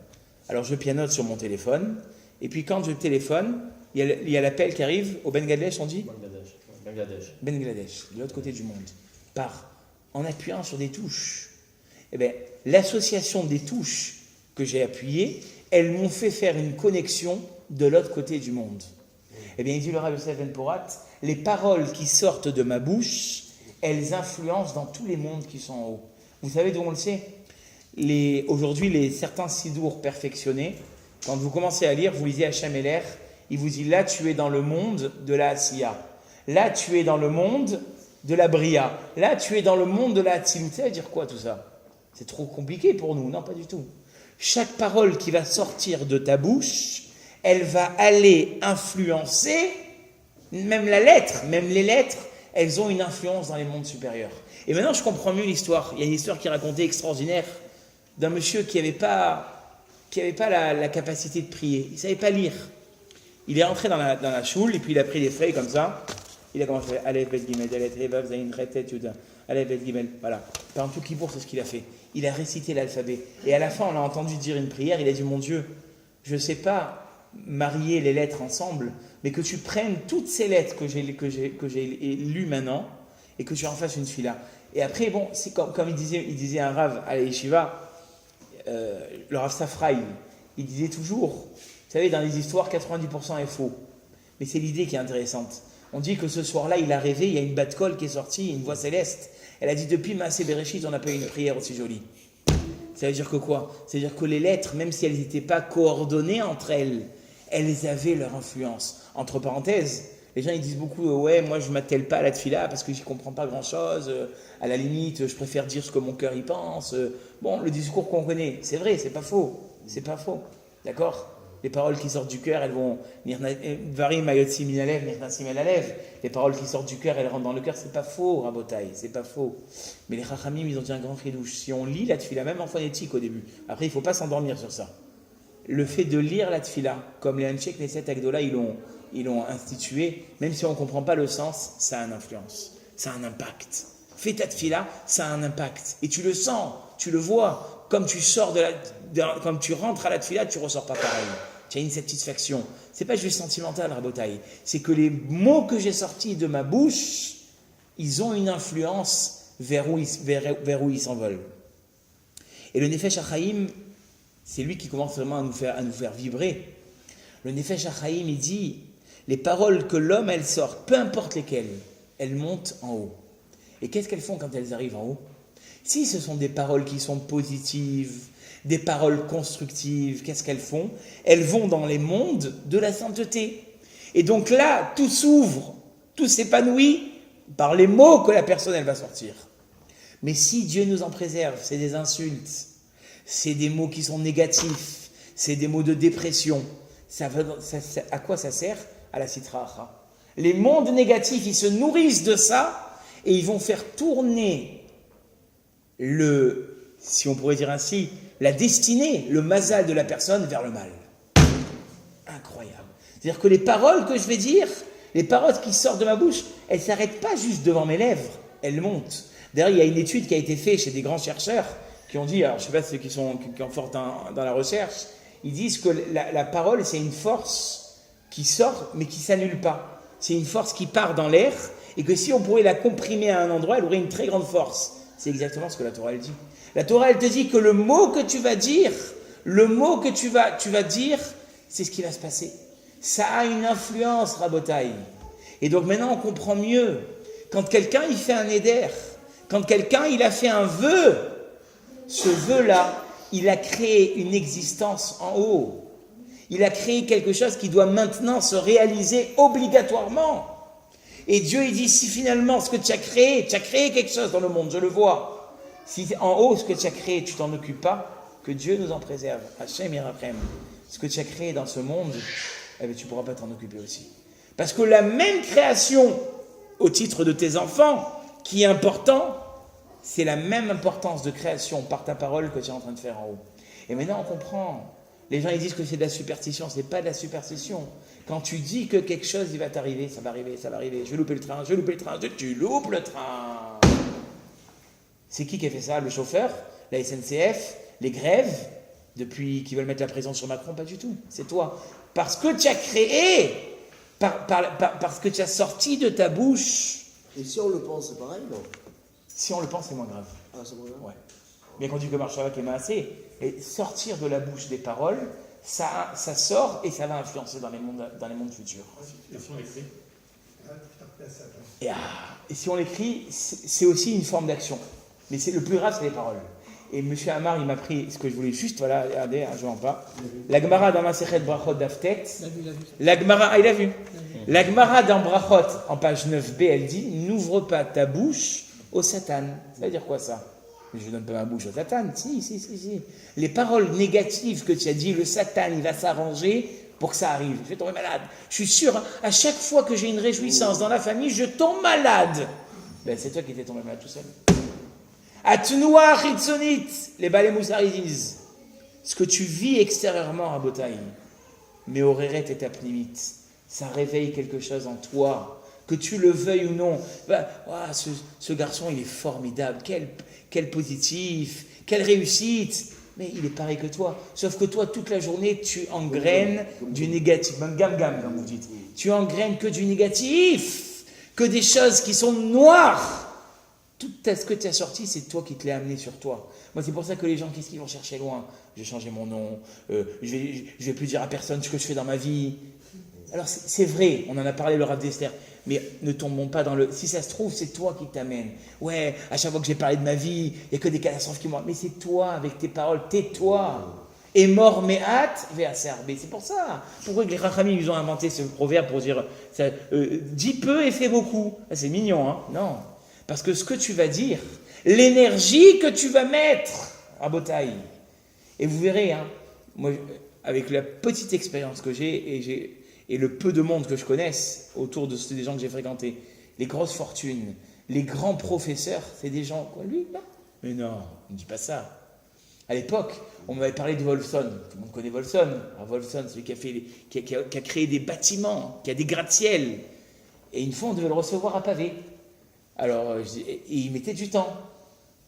Alors je pianote sur mon téléphone, et puis quand je téléphone, il y a l'appel qui arrive au Ben Gadlesh, on dit Bangladesh, de l'autre côté du monde, en appuyant sur des touches. Eh bien, l'association des touches que j'ai appuyées, elles m'ont fait faire une connexion de l'autre côté du monde. Eh bien, il dit le Rav Yosef Ben Porat, les paroles qui sortent de ma bouche, elles influencent dans tous les mondes qui sont en haut. Vous savez d'où on le sait? Aujourd'hui, certains sidours perfectionnés, quand vous commencez à lire, vous lisez Hachem Eler, il vous dit là tu es dans le monde de la Asiya, là tu es dans le monde de la Bria, là tu es dans le monde de la Hatzilut. Ça veut dire quoi tout ça? C'est trop compliqué pour nous, non pas du tout. Chaque parole qui va sortir de ta bouche, elle va aller influencer, même la lettre, même les lettres, elles ont une influence dans les mondes supérieurs. Et maintenant je comprends mieux l'histoire. Il y a une histoire qui est racontée extraordinaire d'un monsieur qui n'avait pas la capacité de prier. Il ne savait pas lire. Il est rentré dans la choule et puis il a pris des feuilles comme ça. Il a commencé à faire Aleph, Bet, Gimel, Dalet, Revav, Zayin, Retet, Yuda. Aleph, Bet, Gimel. Voilà. Pendant tout Kippour, c'est ce qu'il a fait. Il a récité l'alphabet. Et à la fin, on l'a entendu dire une prière. Il a dit, mon Dieu, je ne sais pas marier les lettres ensemble, mais que tu prennes toutes ces lettres que j'ai lues maintenant et que tu en fasses une fila. Et après, bon, c'est comme il disait un Rav à la Yeshiva, le Rav Safraï, il disait toujours, vous savez, dans les histoires, 90% est faux. Mais c'est l'idée qui est intéressante. On dit que ce soir-là, il a rêvé, il y a une batte-colle qui est sortie, une voix céleste. Elle a dit, depuis Maaseh Bereshit, on n'a pas eu une prière aussi jolie. Ça veut dire que quoi? Ça veut dire que les lettres, même si elles n'étaient pas coordonnées entre elles, elles avaient leur influence. Entre parenthèses, les gens ils disent beaucoup, ouais, moi je ne m'attelle pas à la tfila parce que je n'y comprends pas grand-chose. À la limite, je préfère dire ce que mon cœur y pense. Bon, le discours qu'on connaît, c'est vrai, c'est pas faux. C'est pas faux. D'accord? Les paroles qui sortent du cœur, elles vont... Les paroles qui sortent du cœur, elles rentrent dans le cœur. C'est pas faux, Rabotai, c'est pas faux. Mais les Chachamim, ils ont dit un grand chidouche. Si on lit la tfila, même en phonétique au début, après il ne faut pas s'endormir sur ça. Le fait de lire la tfila, comme les Anshek Neset Agdola, ils l'ont institué, même si on ne comprend pas le sens, ça a une influence, ça a un impact. Fais ta tfila, ça a un impact. Et tu le sens, tu le vois. Comme tu sors comme tu rentres à la tfila, tu ne ressors pas pareil. Tu as une satisfaction. Ce n'est pas juste sentimental, Rabotai. C'est que les mots que j'ai sortis de ma bouche, ils ont une influence vers où ils s'envolent. Et le Nefesh HaChaim, c'est lui qui commence vraiment à nous faire vibrer. Le Nefesh HaChaim, il dit, les paroles que l'homme, elles sortent, peu importe lesquelles, elles montent en haut. Et qu'est-ce qu'elles font quand elles arrivent en haut? Si ce sont des paroles qui sont positives, des paroles constructives, qu'est-ce qu'elles font? Elles vont dans les mondes de la sainteté. Et donc là, tout s'ouvre, tout s'épanouit par les mots que la personne, elle va sortir. Mais si Dieu nous en préserve, c'est des insultes, c'est des mots qui sont négatifs, c'est des mots de dépression. À quoi ça sert? À la sitra achra. Les mondes négatifs, ils se nourrissent de ça et ils vont faire tourner si on pourrait dire ainsi, la destinée, le mazal de la personne vers le mal. Incroyable. C'est-à-dire que les paroles que je vais dire, les paroles qui sortent de ma bouche, elles ne s'arrêtent pas juste devant mes lèvres, elles montent. D'ailleurs, il y a une étude qui a été faite chez des grands chercheurs qui ont dit, alors je ne sais pas ceux qui sont forts dans la recherche, ils disent que la parole, c'est une force qui sort, mais qui ne s'annule pas. C'est une force qui part dans l'air, et que si on pourrait la comprimer à un endroit, elle aurait une très grande force. C'est exactement ce que la Torah, elle dit. La Torah, elle te dit que le mot que tu vas dire, c'est ce qui va se passer. Ça a une influence, Rabotaï. Et donc maintenant, on comprend mieux. Quand quelqu'un, il fait un éder, quand quelqu'un, il a fait un vœu, ce vœu-là, il a créé une existence en haut. Il a créé quelque chose qui doit maintenant se réaliser obligatoirement. Et Dieu, il dit, si finalement, ce que tu as créé quelque chose dans le monde, je le vois. Si en haut, ce que tu as créé, tu t'en occupes pas, que Dieu nous en préserve. Hachem Yerachem. Ce que tu as créé dans ce monde, eh bien, tu ne pourras pas t'en occuper aussi. Parce que la même création, au titre de tes enfants, qui est important, c'est la même importance de création par ta parole que tu es en train de faire en haut. Et maintenant, on comprend. Les gens, ils disent que c'est de la superstition. Ce n'est pas de la superstition. Quand tu dis que quelque chose, il va t'arriver, ça va arriver. Je vais louper le train, tu loupes le train. C'est qui a fait ça? Le chauffeur? La SNCF? Les grèves? Depuis qu'ils veulent mettre la pression sur Macron? Pas du tout. C'est toi. Parce que tu as créé, parce que tu as sorti de ta bouche. Et si on le pense, c'est pareil, non? Si on le pense, c'est moins grave. Ah, c'est moins grave. Ouais. Bien qu'on dit que Marshava est massé, et sortir de la bouche des paroles, ça sort et ça va influencer dans les mondes futurs. Et si on l'écrit? Et si on l'écrit, c'est aussi une forme d'action. Mais le plus grave, c'est les paroles. Et M. Amar, il m'a pris ce que je voulais juste, voilà, regardez, je n'en pas. La Gemara dans Masechet Brachot d'Aftet. La Gemara, il a vu. La Gemara dans Brachot, en page 9b, elle dit, n'ouvre pas ta bouche au Satan. Ça veut dire quoi ça? Je ne donne pas ma bouche au Satan. Si. Les paroles négatives que tu as dit, le Satan, il va s'arranger pour que ça arrive. Je vais tomber malade. Je suis sûr, à chaque fois que j'ai une réjouissance dans la famille, je tombe malade. Ben, c'est toi qui t'es tombé malade tout seul. Atnoua Chitzonit, les balais moussari disent, ce que tu vis extérieurement à Botaï, mais au Réret et Tapnimit, ça réveille quelque chose en toi, que tu le veuilles ou non. Ben, ce garçon, il est formidable, quel positif, quelle réussite. Mais il est pareil que toi. Sauf que toi, toute la journée, tu engraines du négatif. Même gam, comme vous dites. Tu engraines que du négatif, que des choses qui sont noires. Tout ce que tu as sorti, c'est toi qui te l'as amené sur toi. Moi, c'est pour ça que les gens, qu'est-ce qu'ils vont chercher loin? Je vais changer mon nom, je vais plus dire à personne ce que je fais dans ma vie. Alors, c'est vrai, on en a parlé, le Rav d'Esther, mais ne tombons pas dans le... Si ça se trouve, c'est toi qui t'amène. Ouais, à chaque fois que j'ai parlé de ma vie, il n'y a que des catastrophes qui m'ont... Mais c'est toi, avec tes paroles, tais-toi. Et mort, mais hâte, mais c'est pour ça. Pourquoi que les Rachamim, ils ont inventé ce proverbe pour dire dis peu et fais beaucoup? C'est mignon, hein? Non. Parce que ce que tu vas dire, l'énergie que tu vas mettre à Botaï, et vous verrez, hein, moi, avec la petite expérience que j'ai, et le peu de monde que je connaisse autour de des gens que j'ai fréquentés, les grosses fortunes, les grands professeurs, c'est des gens, quoi, lui, là? Mais non, ne dis pas ça. À l'époque, on m'avait parlé de Wolfson. Tout le monde connaît Wolfson. Alors Wolfson, celui qui a créé des bâtiments, qui a des gratte-ciel. Et une fois, on devait le recevoir à pavé. Alors, il mettait du temps.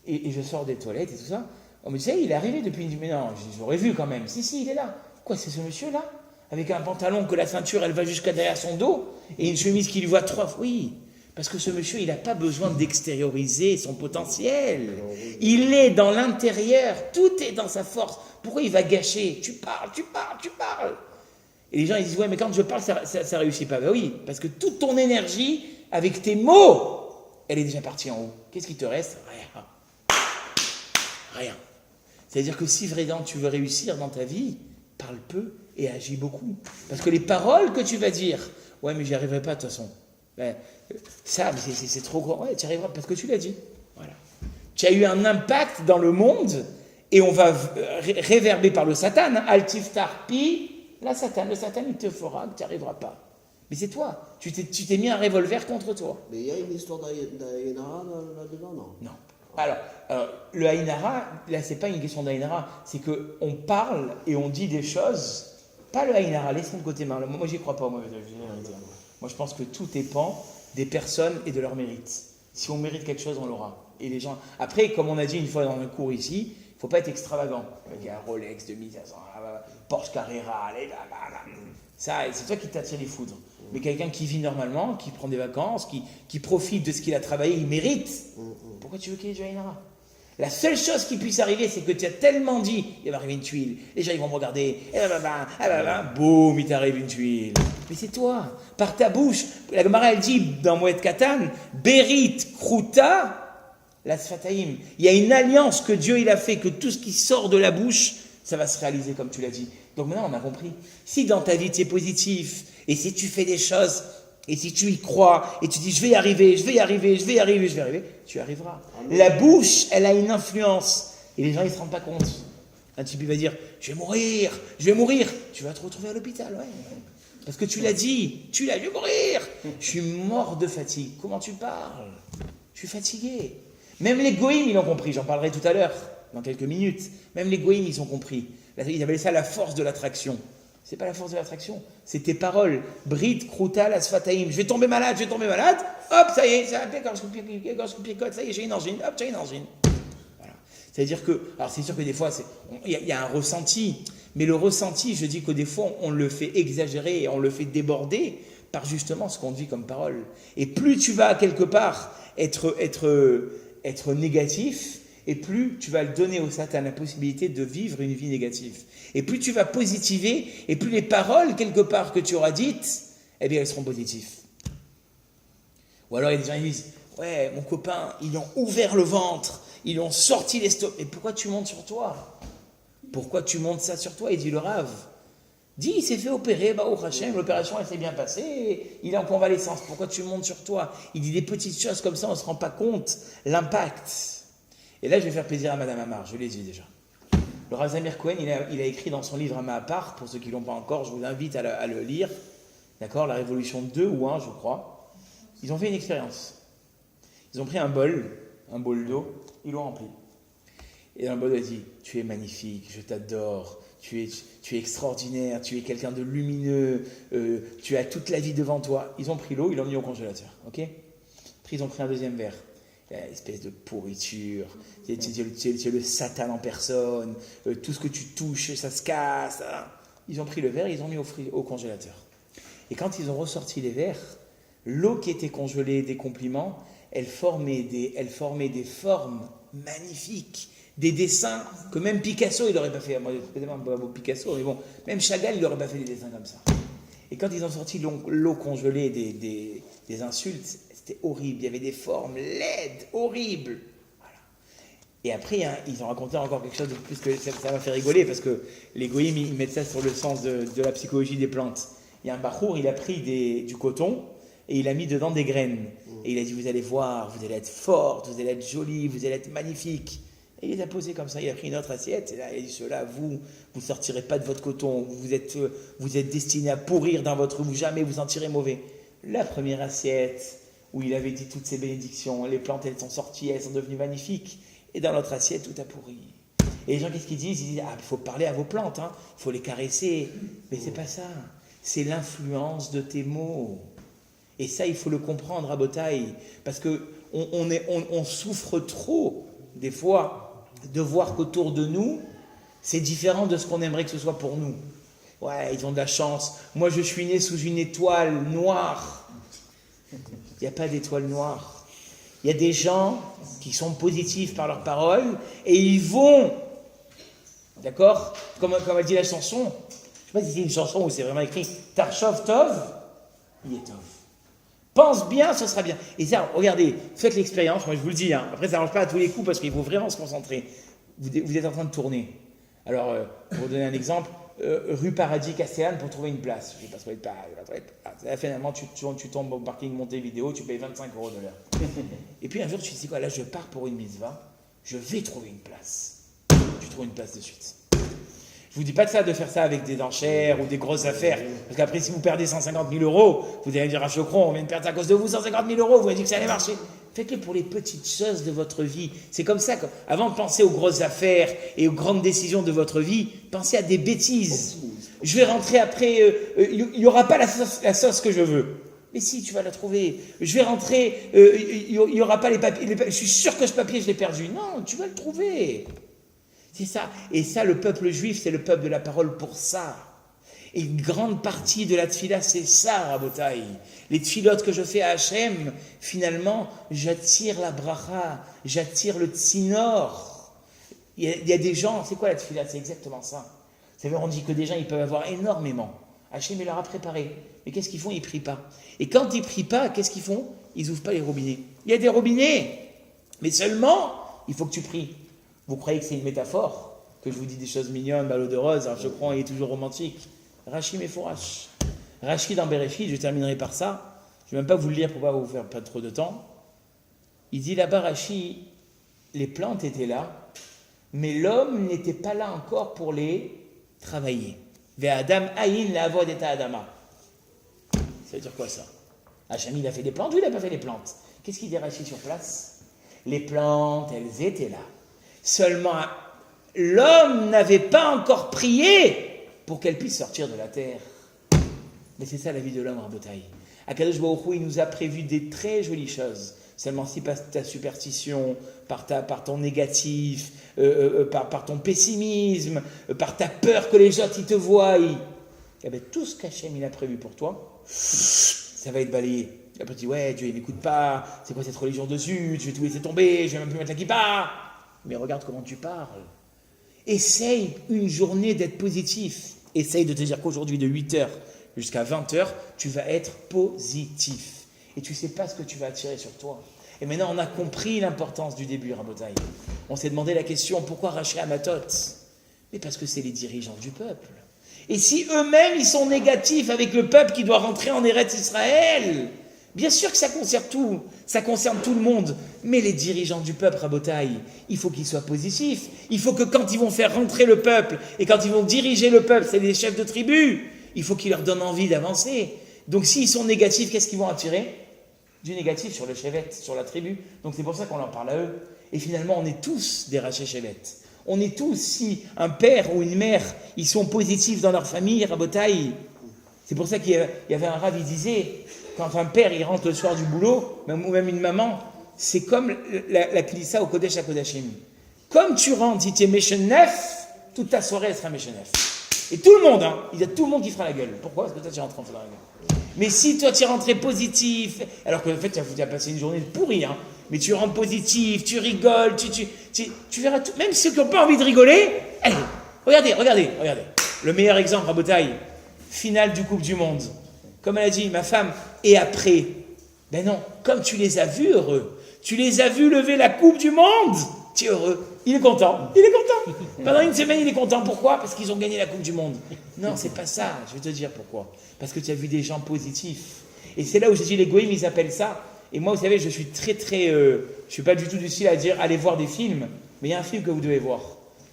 Et je sors des toilettes et tout ça. On me disait, il est arrivé depuis une... Mais non, j'aurais vu quand même. Si, il est là. Quoi, c'est ce monsieur-là? Avec un pantalon que la ceinture, elle va jusqu'à derrière son dos, et une chemise qui lui voit 3 fois. Oui, parce que ce monsieur, il n'a pas besoin d'extérioriser son potentiel. Il est dans l'intérieur. Tout est dans sa force. Pourquoi il va gâcher? Tu parles. Et les gens, ils disent, ouais, mais quand je parle, ça réussit pas. Ben oui, parce que toute ton énergie, avec tes mots, elle est déjà partie en haut. Qu'est-ce qui te reste? Rien. C'est-à-dire que si vraiment tu veux réussir dans ta vie, parle peu et agis beaucoup. Parce que les paroles que tu vas dire, ouais, mais j'y arriverai pas de toute façon. Ben, ça, c'est trop grand. Ouais, tu y arriveras parce que tu l'as dit. Voilà. Tu as eu un impact dans le monde et on va réverber par le Satan. Altiftar pi, la Satan. Le Satan, il te fera que tu n'y arriveras pas. Mais c'est toi. Tu t'es mis un revolver contre toi. Mais il y a une histoire d'Aïnara là-dedans, non? Non. Alors, le Haïnara, là, c'est pas une question d'Haïnara, c'est qu'on parle et on dit des choses, pas le Haïnara, laisse-moi de côté, Marlon. Moi, j'y crois pas, moi, je pense que tout dépend des personnes et de leur mérite. Si on mérite quelque chose, on l'aura. Et les gens. Après, comme on a dit une fois dans un cours ici, il ne faut pas être extravagant. Avec un Rolex de 1500, Porsche Carrera, ça, c'est toi qui t'attire les foudres. Mais quelqu'un qui vit normalement, qui prend des vacances, qui profite de ce qu'il a travaillé, il mérite. Pourquoi tu veux qu'il y ait du Haïnara ? La seule chose qui puisse arriver, c'est que tu as tellement dit, il va arriver une tuile, les gens ils vont me regarder, boum, il t'arrive une tuile. Mais c'est toi, par ta bouche. La Gemara elle dit dans Moed Katan, Berit Kruta, la Sfataim. Il y a une alliance que Dieu il a fait, que tout ce qui sort de la bouche, ça va se réaliser comme tu l'as dit. Donc maintenant on a compris. Si dans ta vie tu es positif, et si tu fais des choses, et si tu y crois, et tu dis je vais y arriver, tu y arriveras. La bouche, elle a une influence. Et les gens, ils ne se rendent pas compte. Un type, il va dire, je vais mourir. Tu vas te retrouver à l'hôpital, ouais. Parce que tu l'as dit, je vais mourir. Je suis mort de fatigue. Comment tu parles ? Je suis fatigué. Même les goïms, ils l'ont compris. J'en parlerai tout à l'heure, dans quelques minutes. Même les goïms, ils ont compris. Ils appelaient ça la force de l'attraction. C'est pas la force de l'attraction, c'est tes paroles. Brit, Kruta, la Sfataim. Je vais tomber malade. Hop, ça y est, ça picote, ça y est, j'ai une angine. Hop, j'ai une angine. Voilà. C'est-à-dire que, alors c'est sûr que des fois, il y a un ressenti, mais le ressenti, je dis que des fois, on le fait exagérer et on le fait déborder par justement ce qu'on dit comme parole. Et plus tu vas quelque part être négatif, et plus tu vas donner au Satan la possibilité de vivre une vie négative. Et plus tu vas positiver, et plus les paroles, quelque part, que tu auras dites, eh bien, elles seront positives. Ou alors, il y a des gens qui disent, ouais, mon copain, ils ont ouvert le ventre, ils ont sorti l'estomac. Et pourquoi tu montes sur toi ? Pourquoi tu montes ça sur toi ? Il dit le Rav. Dis, il s'est fait opérer, au Hachem, l'opération, elle s'est bien passée, il est en convalescence. Pourquoi tu montes sur toi ? Il dit des petites choses comme ça, on ne se rend pas compte, l'impact. Et là, je vais faire plaisir à Madame Amar, je l'ai dit déjà. Le Rav Zamir Cohen, il a écrit dans son livre Amahapar, pour ceux qui ne l'ont pas encore, je vous invite à le lire, d'accord, La Révolution 2 ou 1, je crois. Ils ont fait une expérience. Ils ont pris un bol d'eau, ils l'ont rempli. Et dans le bol, il a dit, tu es magnifique, je t'adore, tu es extraordinaire, tu es quelqu'un de lumineux, tu as toute la vie devant toi. Ils ont pris l'eau, ils l'ont mis au congélateur, ok ? Après, ils ont pris un deuxième verre. Espèce de pourriture, c'est le Satan en personne, tout ce que tu touches, ça se casse. Hein. Ils ont pris le verre, ils ont mis au congélateur. Et quand ils ont ressorti les verres, l'eau qui était congelée des compliments, elle formait des formes magnifiques, des dessins que même Picasso, il n'aurait pas fait. Moi, je ne connais pas Picasso, mais bon, même Chagall, il n'aurait pas fait des dessins comme ça. Et quand ils ont sorti l'eau congelée des insultes, c'était horrible, il y avait des formes laides, horribles. Voilà. Et après, ils ont raconté encore quelque chose de plus que ça m'a fait rigoler, parce que les goïms, ils mettent ça sur le sens de la psychologie des plantes. Il y a un bachour, il a pris du coton, et il a mis dedans des graines. Et il a dit, vous allez voir, vous allez être forte, vous allez être jolie, vous allez être magnifique. Et il les a posés comme ça, il a pris une autre assiette, et là, il a dit, ceux-là, vous ne sortirez pas de votre coton, vous êtes destinés à pourrir dans votre vie, jamais vous en tirez mauvais. La première assiette, où il avait dit toutes ces bénédictions, les plantes, elles sont sorties, elles sont devenues magnifiques, et dans l'autre assiette, tout a pourri. Et les gens, qu'est-ce qu'ils disent ? Ils disent, il faut parler à vos plantes, il faut les caresser. Mais c'est pas ça, c'est l'influence de tes mots. Et ça, il faut le comprendre, Rabotaï, parce qu'on souffre trop, des fois, de voir qu'autour de nous, c'est différent de ce qu'on aimerait que ce soit pour nous. Ouais, ils ont de la chance. Moi, je suis né sous une étoile noire. Il n'y a pas d'étoile noire. Il y a des gens qui sont positifs par leurs paroles et ils vont, d'accord, comme elle dit la chanson, je ne sais pas si c'est une chanson ou c'est vraiment écrit, Tarshov Tov, Yetov. Pense bien, ce sera bien. Et ça, regardez, faites l'expérience, moi je vous le dis, après ça ne marche pas à tous les coups parce qu'il faut vraiment se concentrer. Vous êtes en train de tourner. Alors, pour vous donner un exemple, rue Paradis Castellane pour trouver une place. Je ne vais pas trouver de place. Là, finalement, tu tombes au parking Montevideo, tu payes 25 € de l'heure. Et puis un jour, tu te dis quoi, là je pars pour une mitzvah, je vais trouver une place. Tu trouves une place de suite. Je ne vous dis pas de faire ça avec des enchères ou des grosses affaires. Parce qu'après, si vous perdez 150 000 €, vous allez dire à Chocron, on vient de perdre à cause de vous 150 000 €, vous avez dit que ça allait marcher. Faites-le pour les petites choses de votre vie. C'est comme ça qu'avant de penser aux grosses affaires et aux grandes décisions de votre vie, pensez à des bêtises. Je vais rentrer après, il n'y aura pas la sauce que je veux. Mais si, tu vas la trouver. Je vais rentrer, il n'y aura pas les papiers. Je suis sûr que ce papier, je l'ai perdu. Non, tu vas le trouver. C'est ça. Et ça, le peuple juif, c'est le peuple de la parole pour ça. Et une grande partie de la tfila, c'est ça, Rabotai. Les tfilotes que je fais à Hachem, finalement, j'attire la bracha, j'attire le tsinor. Il y a des gens, c'est quoi la tfila? C'est exactement ça. Vous savez, on dit que des gens, ils peuvent avoir énormément. Hachem, il leur a préparé. Mais qu'est-ce qu'ils font? Ils ne prient pas. Et quand ils ne prient pas, qu'est-ce qu'ils font? Ils n'ouvrent pas les robinets. Il y a des robinets, mais seulement, il faut que tu pries. Vous croyez que c'est une métaphore? Que je vous dis des choses mignonnes, ballot de rose, alors je crois qu'il est toujours romantique. Rashi Mefourash. Rashi dans Bereshit, je terminerai par ça. Je ne vais même pas vous le lire pour ne pas vous faire perdre trop de temps. Il dit là-bas, Rashi, les plantes étaient là, mais l'homme n'était pas là encore pour les travailler. Ve'adam ayin la'avod et adama. Ça veut dire quoi ça? Hachem, il a fait des plantes ou il n'a pas fait les plantes? Qu'est-ce qu'il dit Rashi sur place? Les plantes, elles étaient là. Seulement, l'homme n'avait pas encore prié pour qu'elle puisse sortir de la terre. Mais c'est ça la vie de l'homme, Rabotai. Akadosh Baruch Hu, il nous a prévu des très jolies choses. Seulement si par ta superstition, par ton négatif, par ton pessimisme, par ta peur que les autres ils te voient, eh bien, tout ce qu'Hachem il a prévu pour toi, ça va être balayé. Après tu dis, ouais, Dieu il m'écoute pas, c'est quoi cette religion de zut, je vais tout laisser tomber, je vais même plus mettre la kippa. Mais regarde comment tu parles. Essaye une journée d'être positif. Essaye de te dire qu'aujourd'hui, de 8h jusqu'à 20h, tu vas être positif. Et tu ne sais pas ce que tu vas attirer sur toi. Et maintenant, on a compris l'importance du début, Rabotai. On s'est demandé la question, pourquoi racheter Amatot? Mais parce que c'est les dirigeants du peuple. Et si eux-mêmes, ils sont négatifs avec le peuple qui doit rentrer en Eretz Israël, bien sûr que ça concerne tout le monde, mais les dirigeants du peuple, Rabotai, il faut qu'ils soient positifs. Il faut que quand ils vont faire rentrer le peuple et quand ils vont diriger le peuple, c'est les chefs de tribu, il faut qu'ils leur donnent envie d'avancer. Donc s'ils sont négatifs, qu'est-ce qu'ils vont attirer? Du négatif sur le chevet, sur la tribu. Donc c'est pour ça qu'on leur parle à eux. Et finalement, on est tous des rachés chevet. On est tous, si un père ou une mère, ils sont positifs dans leur famille, Rabotai. C'est pour ça qu'il y avait un rav, il disait, quand un père il rentre le soir du boulot, ou même une maman, c'est comme la klissa au Kodesh HaKodashim. Comme tu rentres, si tu es Méchenef, toute ta soirée elle sera Méchenef. Et tout le monde, il y a tout le monde qui fera la gueule. Pourquoi? Parce que toi tu rentres en faisant la gueule. Mais si toi tu es rentré positif, alors qu'en fait tu as passé une journée pourrie, mais tu rentres positif, tu rigoles, tu verras tout, même ceux qui n'ont pas envie de rigoler, allez, regardez. Le meilleur exemple, Rabotai, finale du Coupe du Monde. Comme elle a dit, ma femme, et après? Ben non, comme tu les as vus heureux, tu les as vus lever la Coupe du Monde, tu es heureux. Il est content. Pendant une semaine, il est content. Pourquoi? Parce qu'ils ont gagné la Coupe du Monde. Non, c'est pas ça. Je vais te dire pourquoi. Parce que tu as vu des gens positifs. Et c'est là où j'ai dit, les goïms, ils appellent ça. Et moi, vous savez, je suis je suis pas du tout du style à dire, allez voir des films. Mais il y a un film que vous devez voir.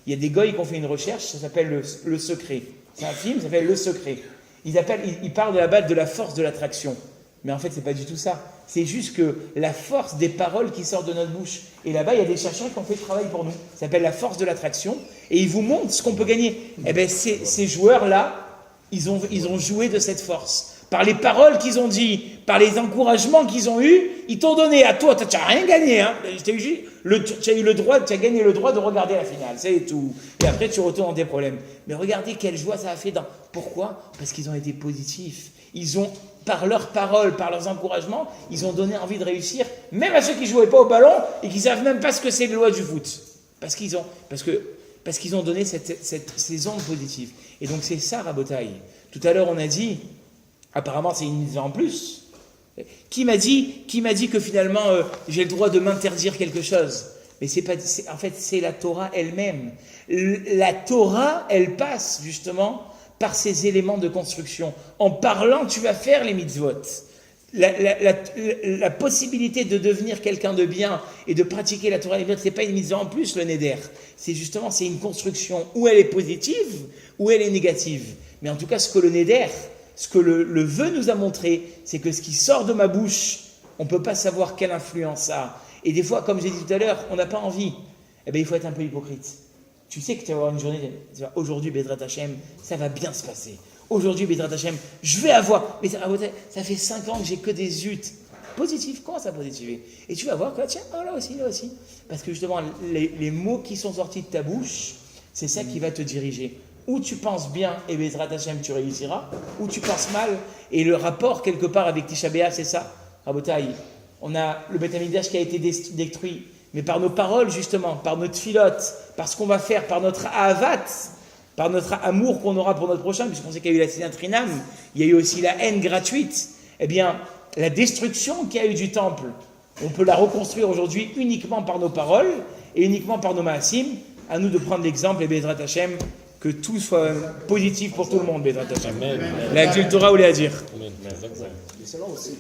Il y a des goïs qui ont fait une recherche, ça s'appelle Le Secret. C'est un film, ça s'appelle Le Secret. Ils parlent de la force de l'attraction. Mais en fait, c'est pas du tout ça. C'est juste que la force des paroles qui sortent de notre bouche. Et là-bas, il y a des chercheurs qui ont fait le travail pour nous. Ça s'appelle la force de l'attraction. Et ils vous montrent ce qu'on peut gagner. Eh bien, ces joueurs-là, ils ont joué de cette force. Par les paroles qu'ils ont dit, par les encouragements qu'ils ont eus, ils t'ont donné à toi. Tu n'as rien gagné. Tu as gagné le droit de regarder la finale. C'est tout. Et après, tu retournes dans tes problèmes. Mais regardez quelle joie ça a fait. Pourquoi? Parce qu'ils ont été positifs. Ils ont, par leurs paroles, par leurs encouragements, ils ont donné envie de réussir, même à ceux qui ne jouaient pas au ballon et qui ne savent même pas ce que c'est les lois du foot. Parce qu'ils ont donné ces ondes positives. Et donc c'est ça, Rabotai. Tout à l'heure, on a dit, apparemment c'est une mise en plus. Qui m'a dit que finalement, j'ai le droit de m'interdire quelque chose? Mais en fait, c'est la Torah elle-même. La Torah, elle passe justement par ces éléments de construction. En parlant, tu vas faire les mitzvot. La possibilité de devenir quelqu'un de bien et de pratiquer la Torah, ce n'est pas une mitzvah en plus, le neder. C'est une construction où elle est positive, où elle est négative. Mais en tout cas, ce que le neder, ce que le vœu nous a montré, c'est que ce qui sort de ma bouche, on ne peut pas savoir quelle influence ça a. Et des fois, comme j'ai dit tout à l'heure, on n'a pas envie. Eh bien, il faut être un peu hypocrite. Tu sais que tu vas avoir une journée, tu vas, aujourd'hui, Bezrat Hashem, ça va bien se passer. Aujourd'hui, Bezrat Hashem, je vais avoir. Mais ça fait 5 ans que j'ai que des zut. Positif, comment ça positiver? Et tu vas voir quoi, tiens, oh, là aussi, là aussi. Parce que justement, les mots qui sont sortis de ta bouche, c'est ça qui va te diriger. Ou tu penses bien, et Bezrat Hashem, tu réussiras, ou tu penses mal, et le rapport, quelque part, avec Tisha B'Av, c'est ça. Rabotaï, on a le Beth Amikdash qui a été détruit, mais par nos paroles, justement, par notre filote, par ce qu'on va faire, par notre ahavat, par notre amour qu'on aura pour notre prochain, puisqu'on sait qu'il y a eu la Sinat Rinam, il y a eu aussi la haine gratuite, eh bien, la destruction qu'il y a eu du temple, on peut la reconstruire aujourd'hui uniquement par nos paroles et uniquement par nos maasim. À nous de prendre l'exemple et Bezrat Hashem, que tout soit positif pour tout le monde, Bezrat Hashem. La Torah ou les Hadir. Amen. Mais c'est là aussi.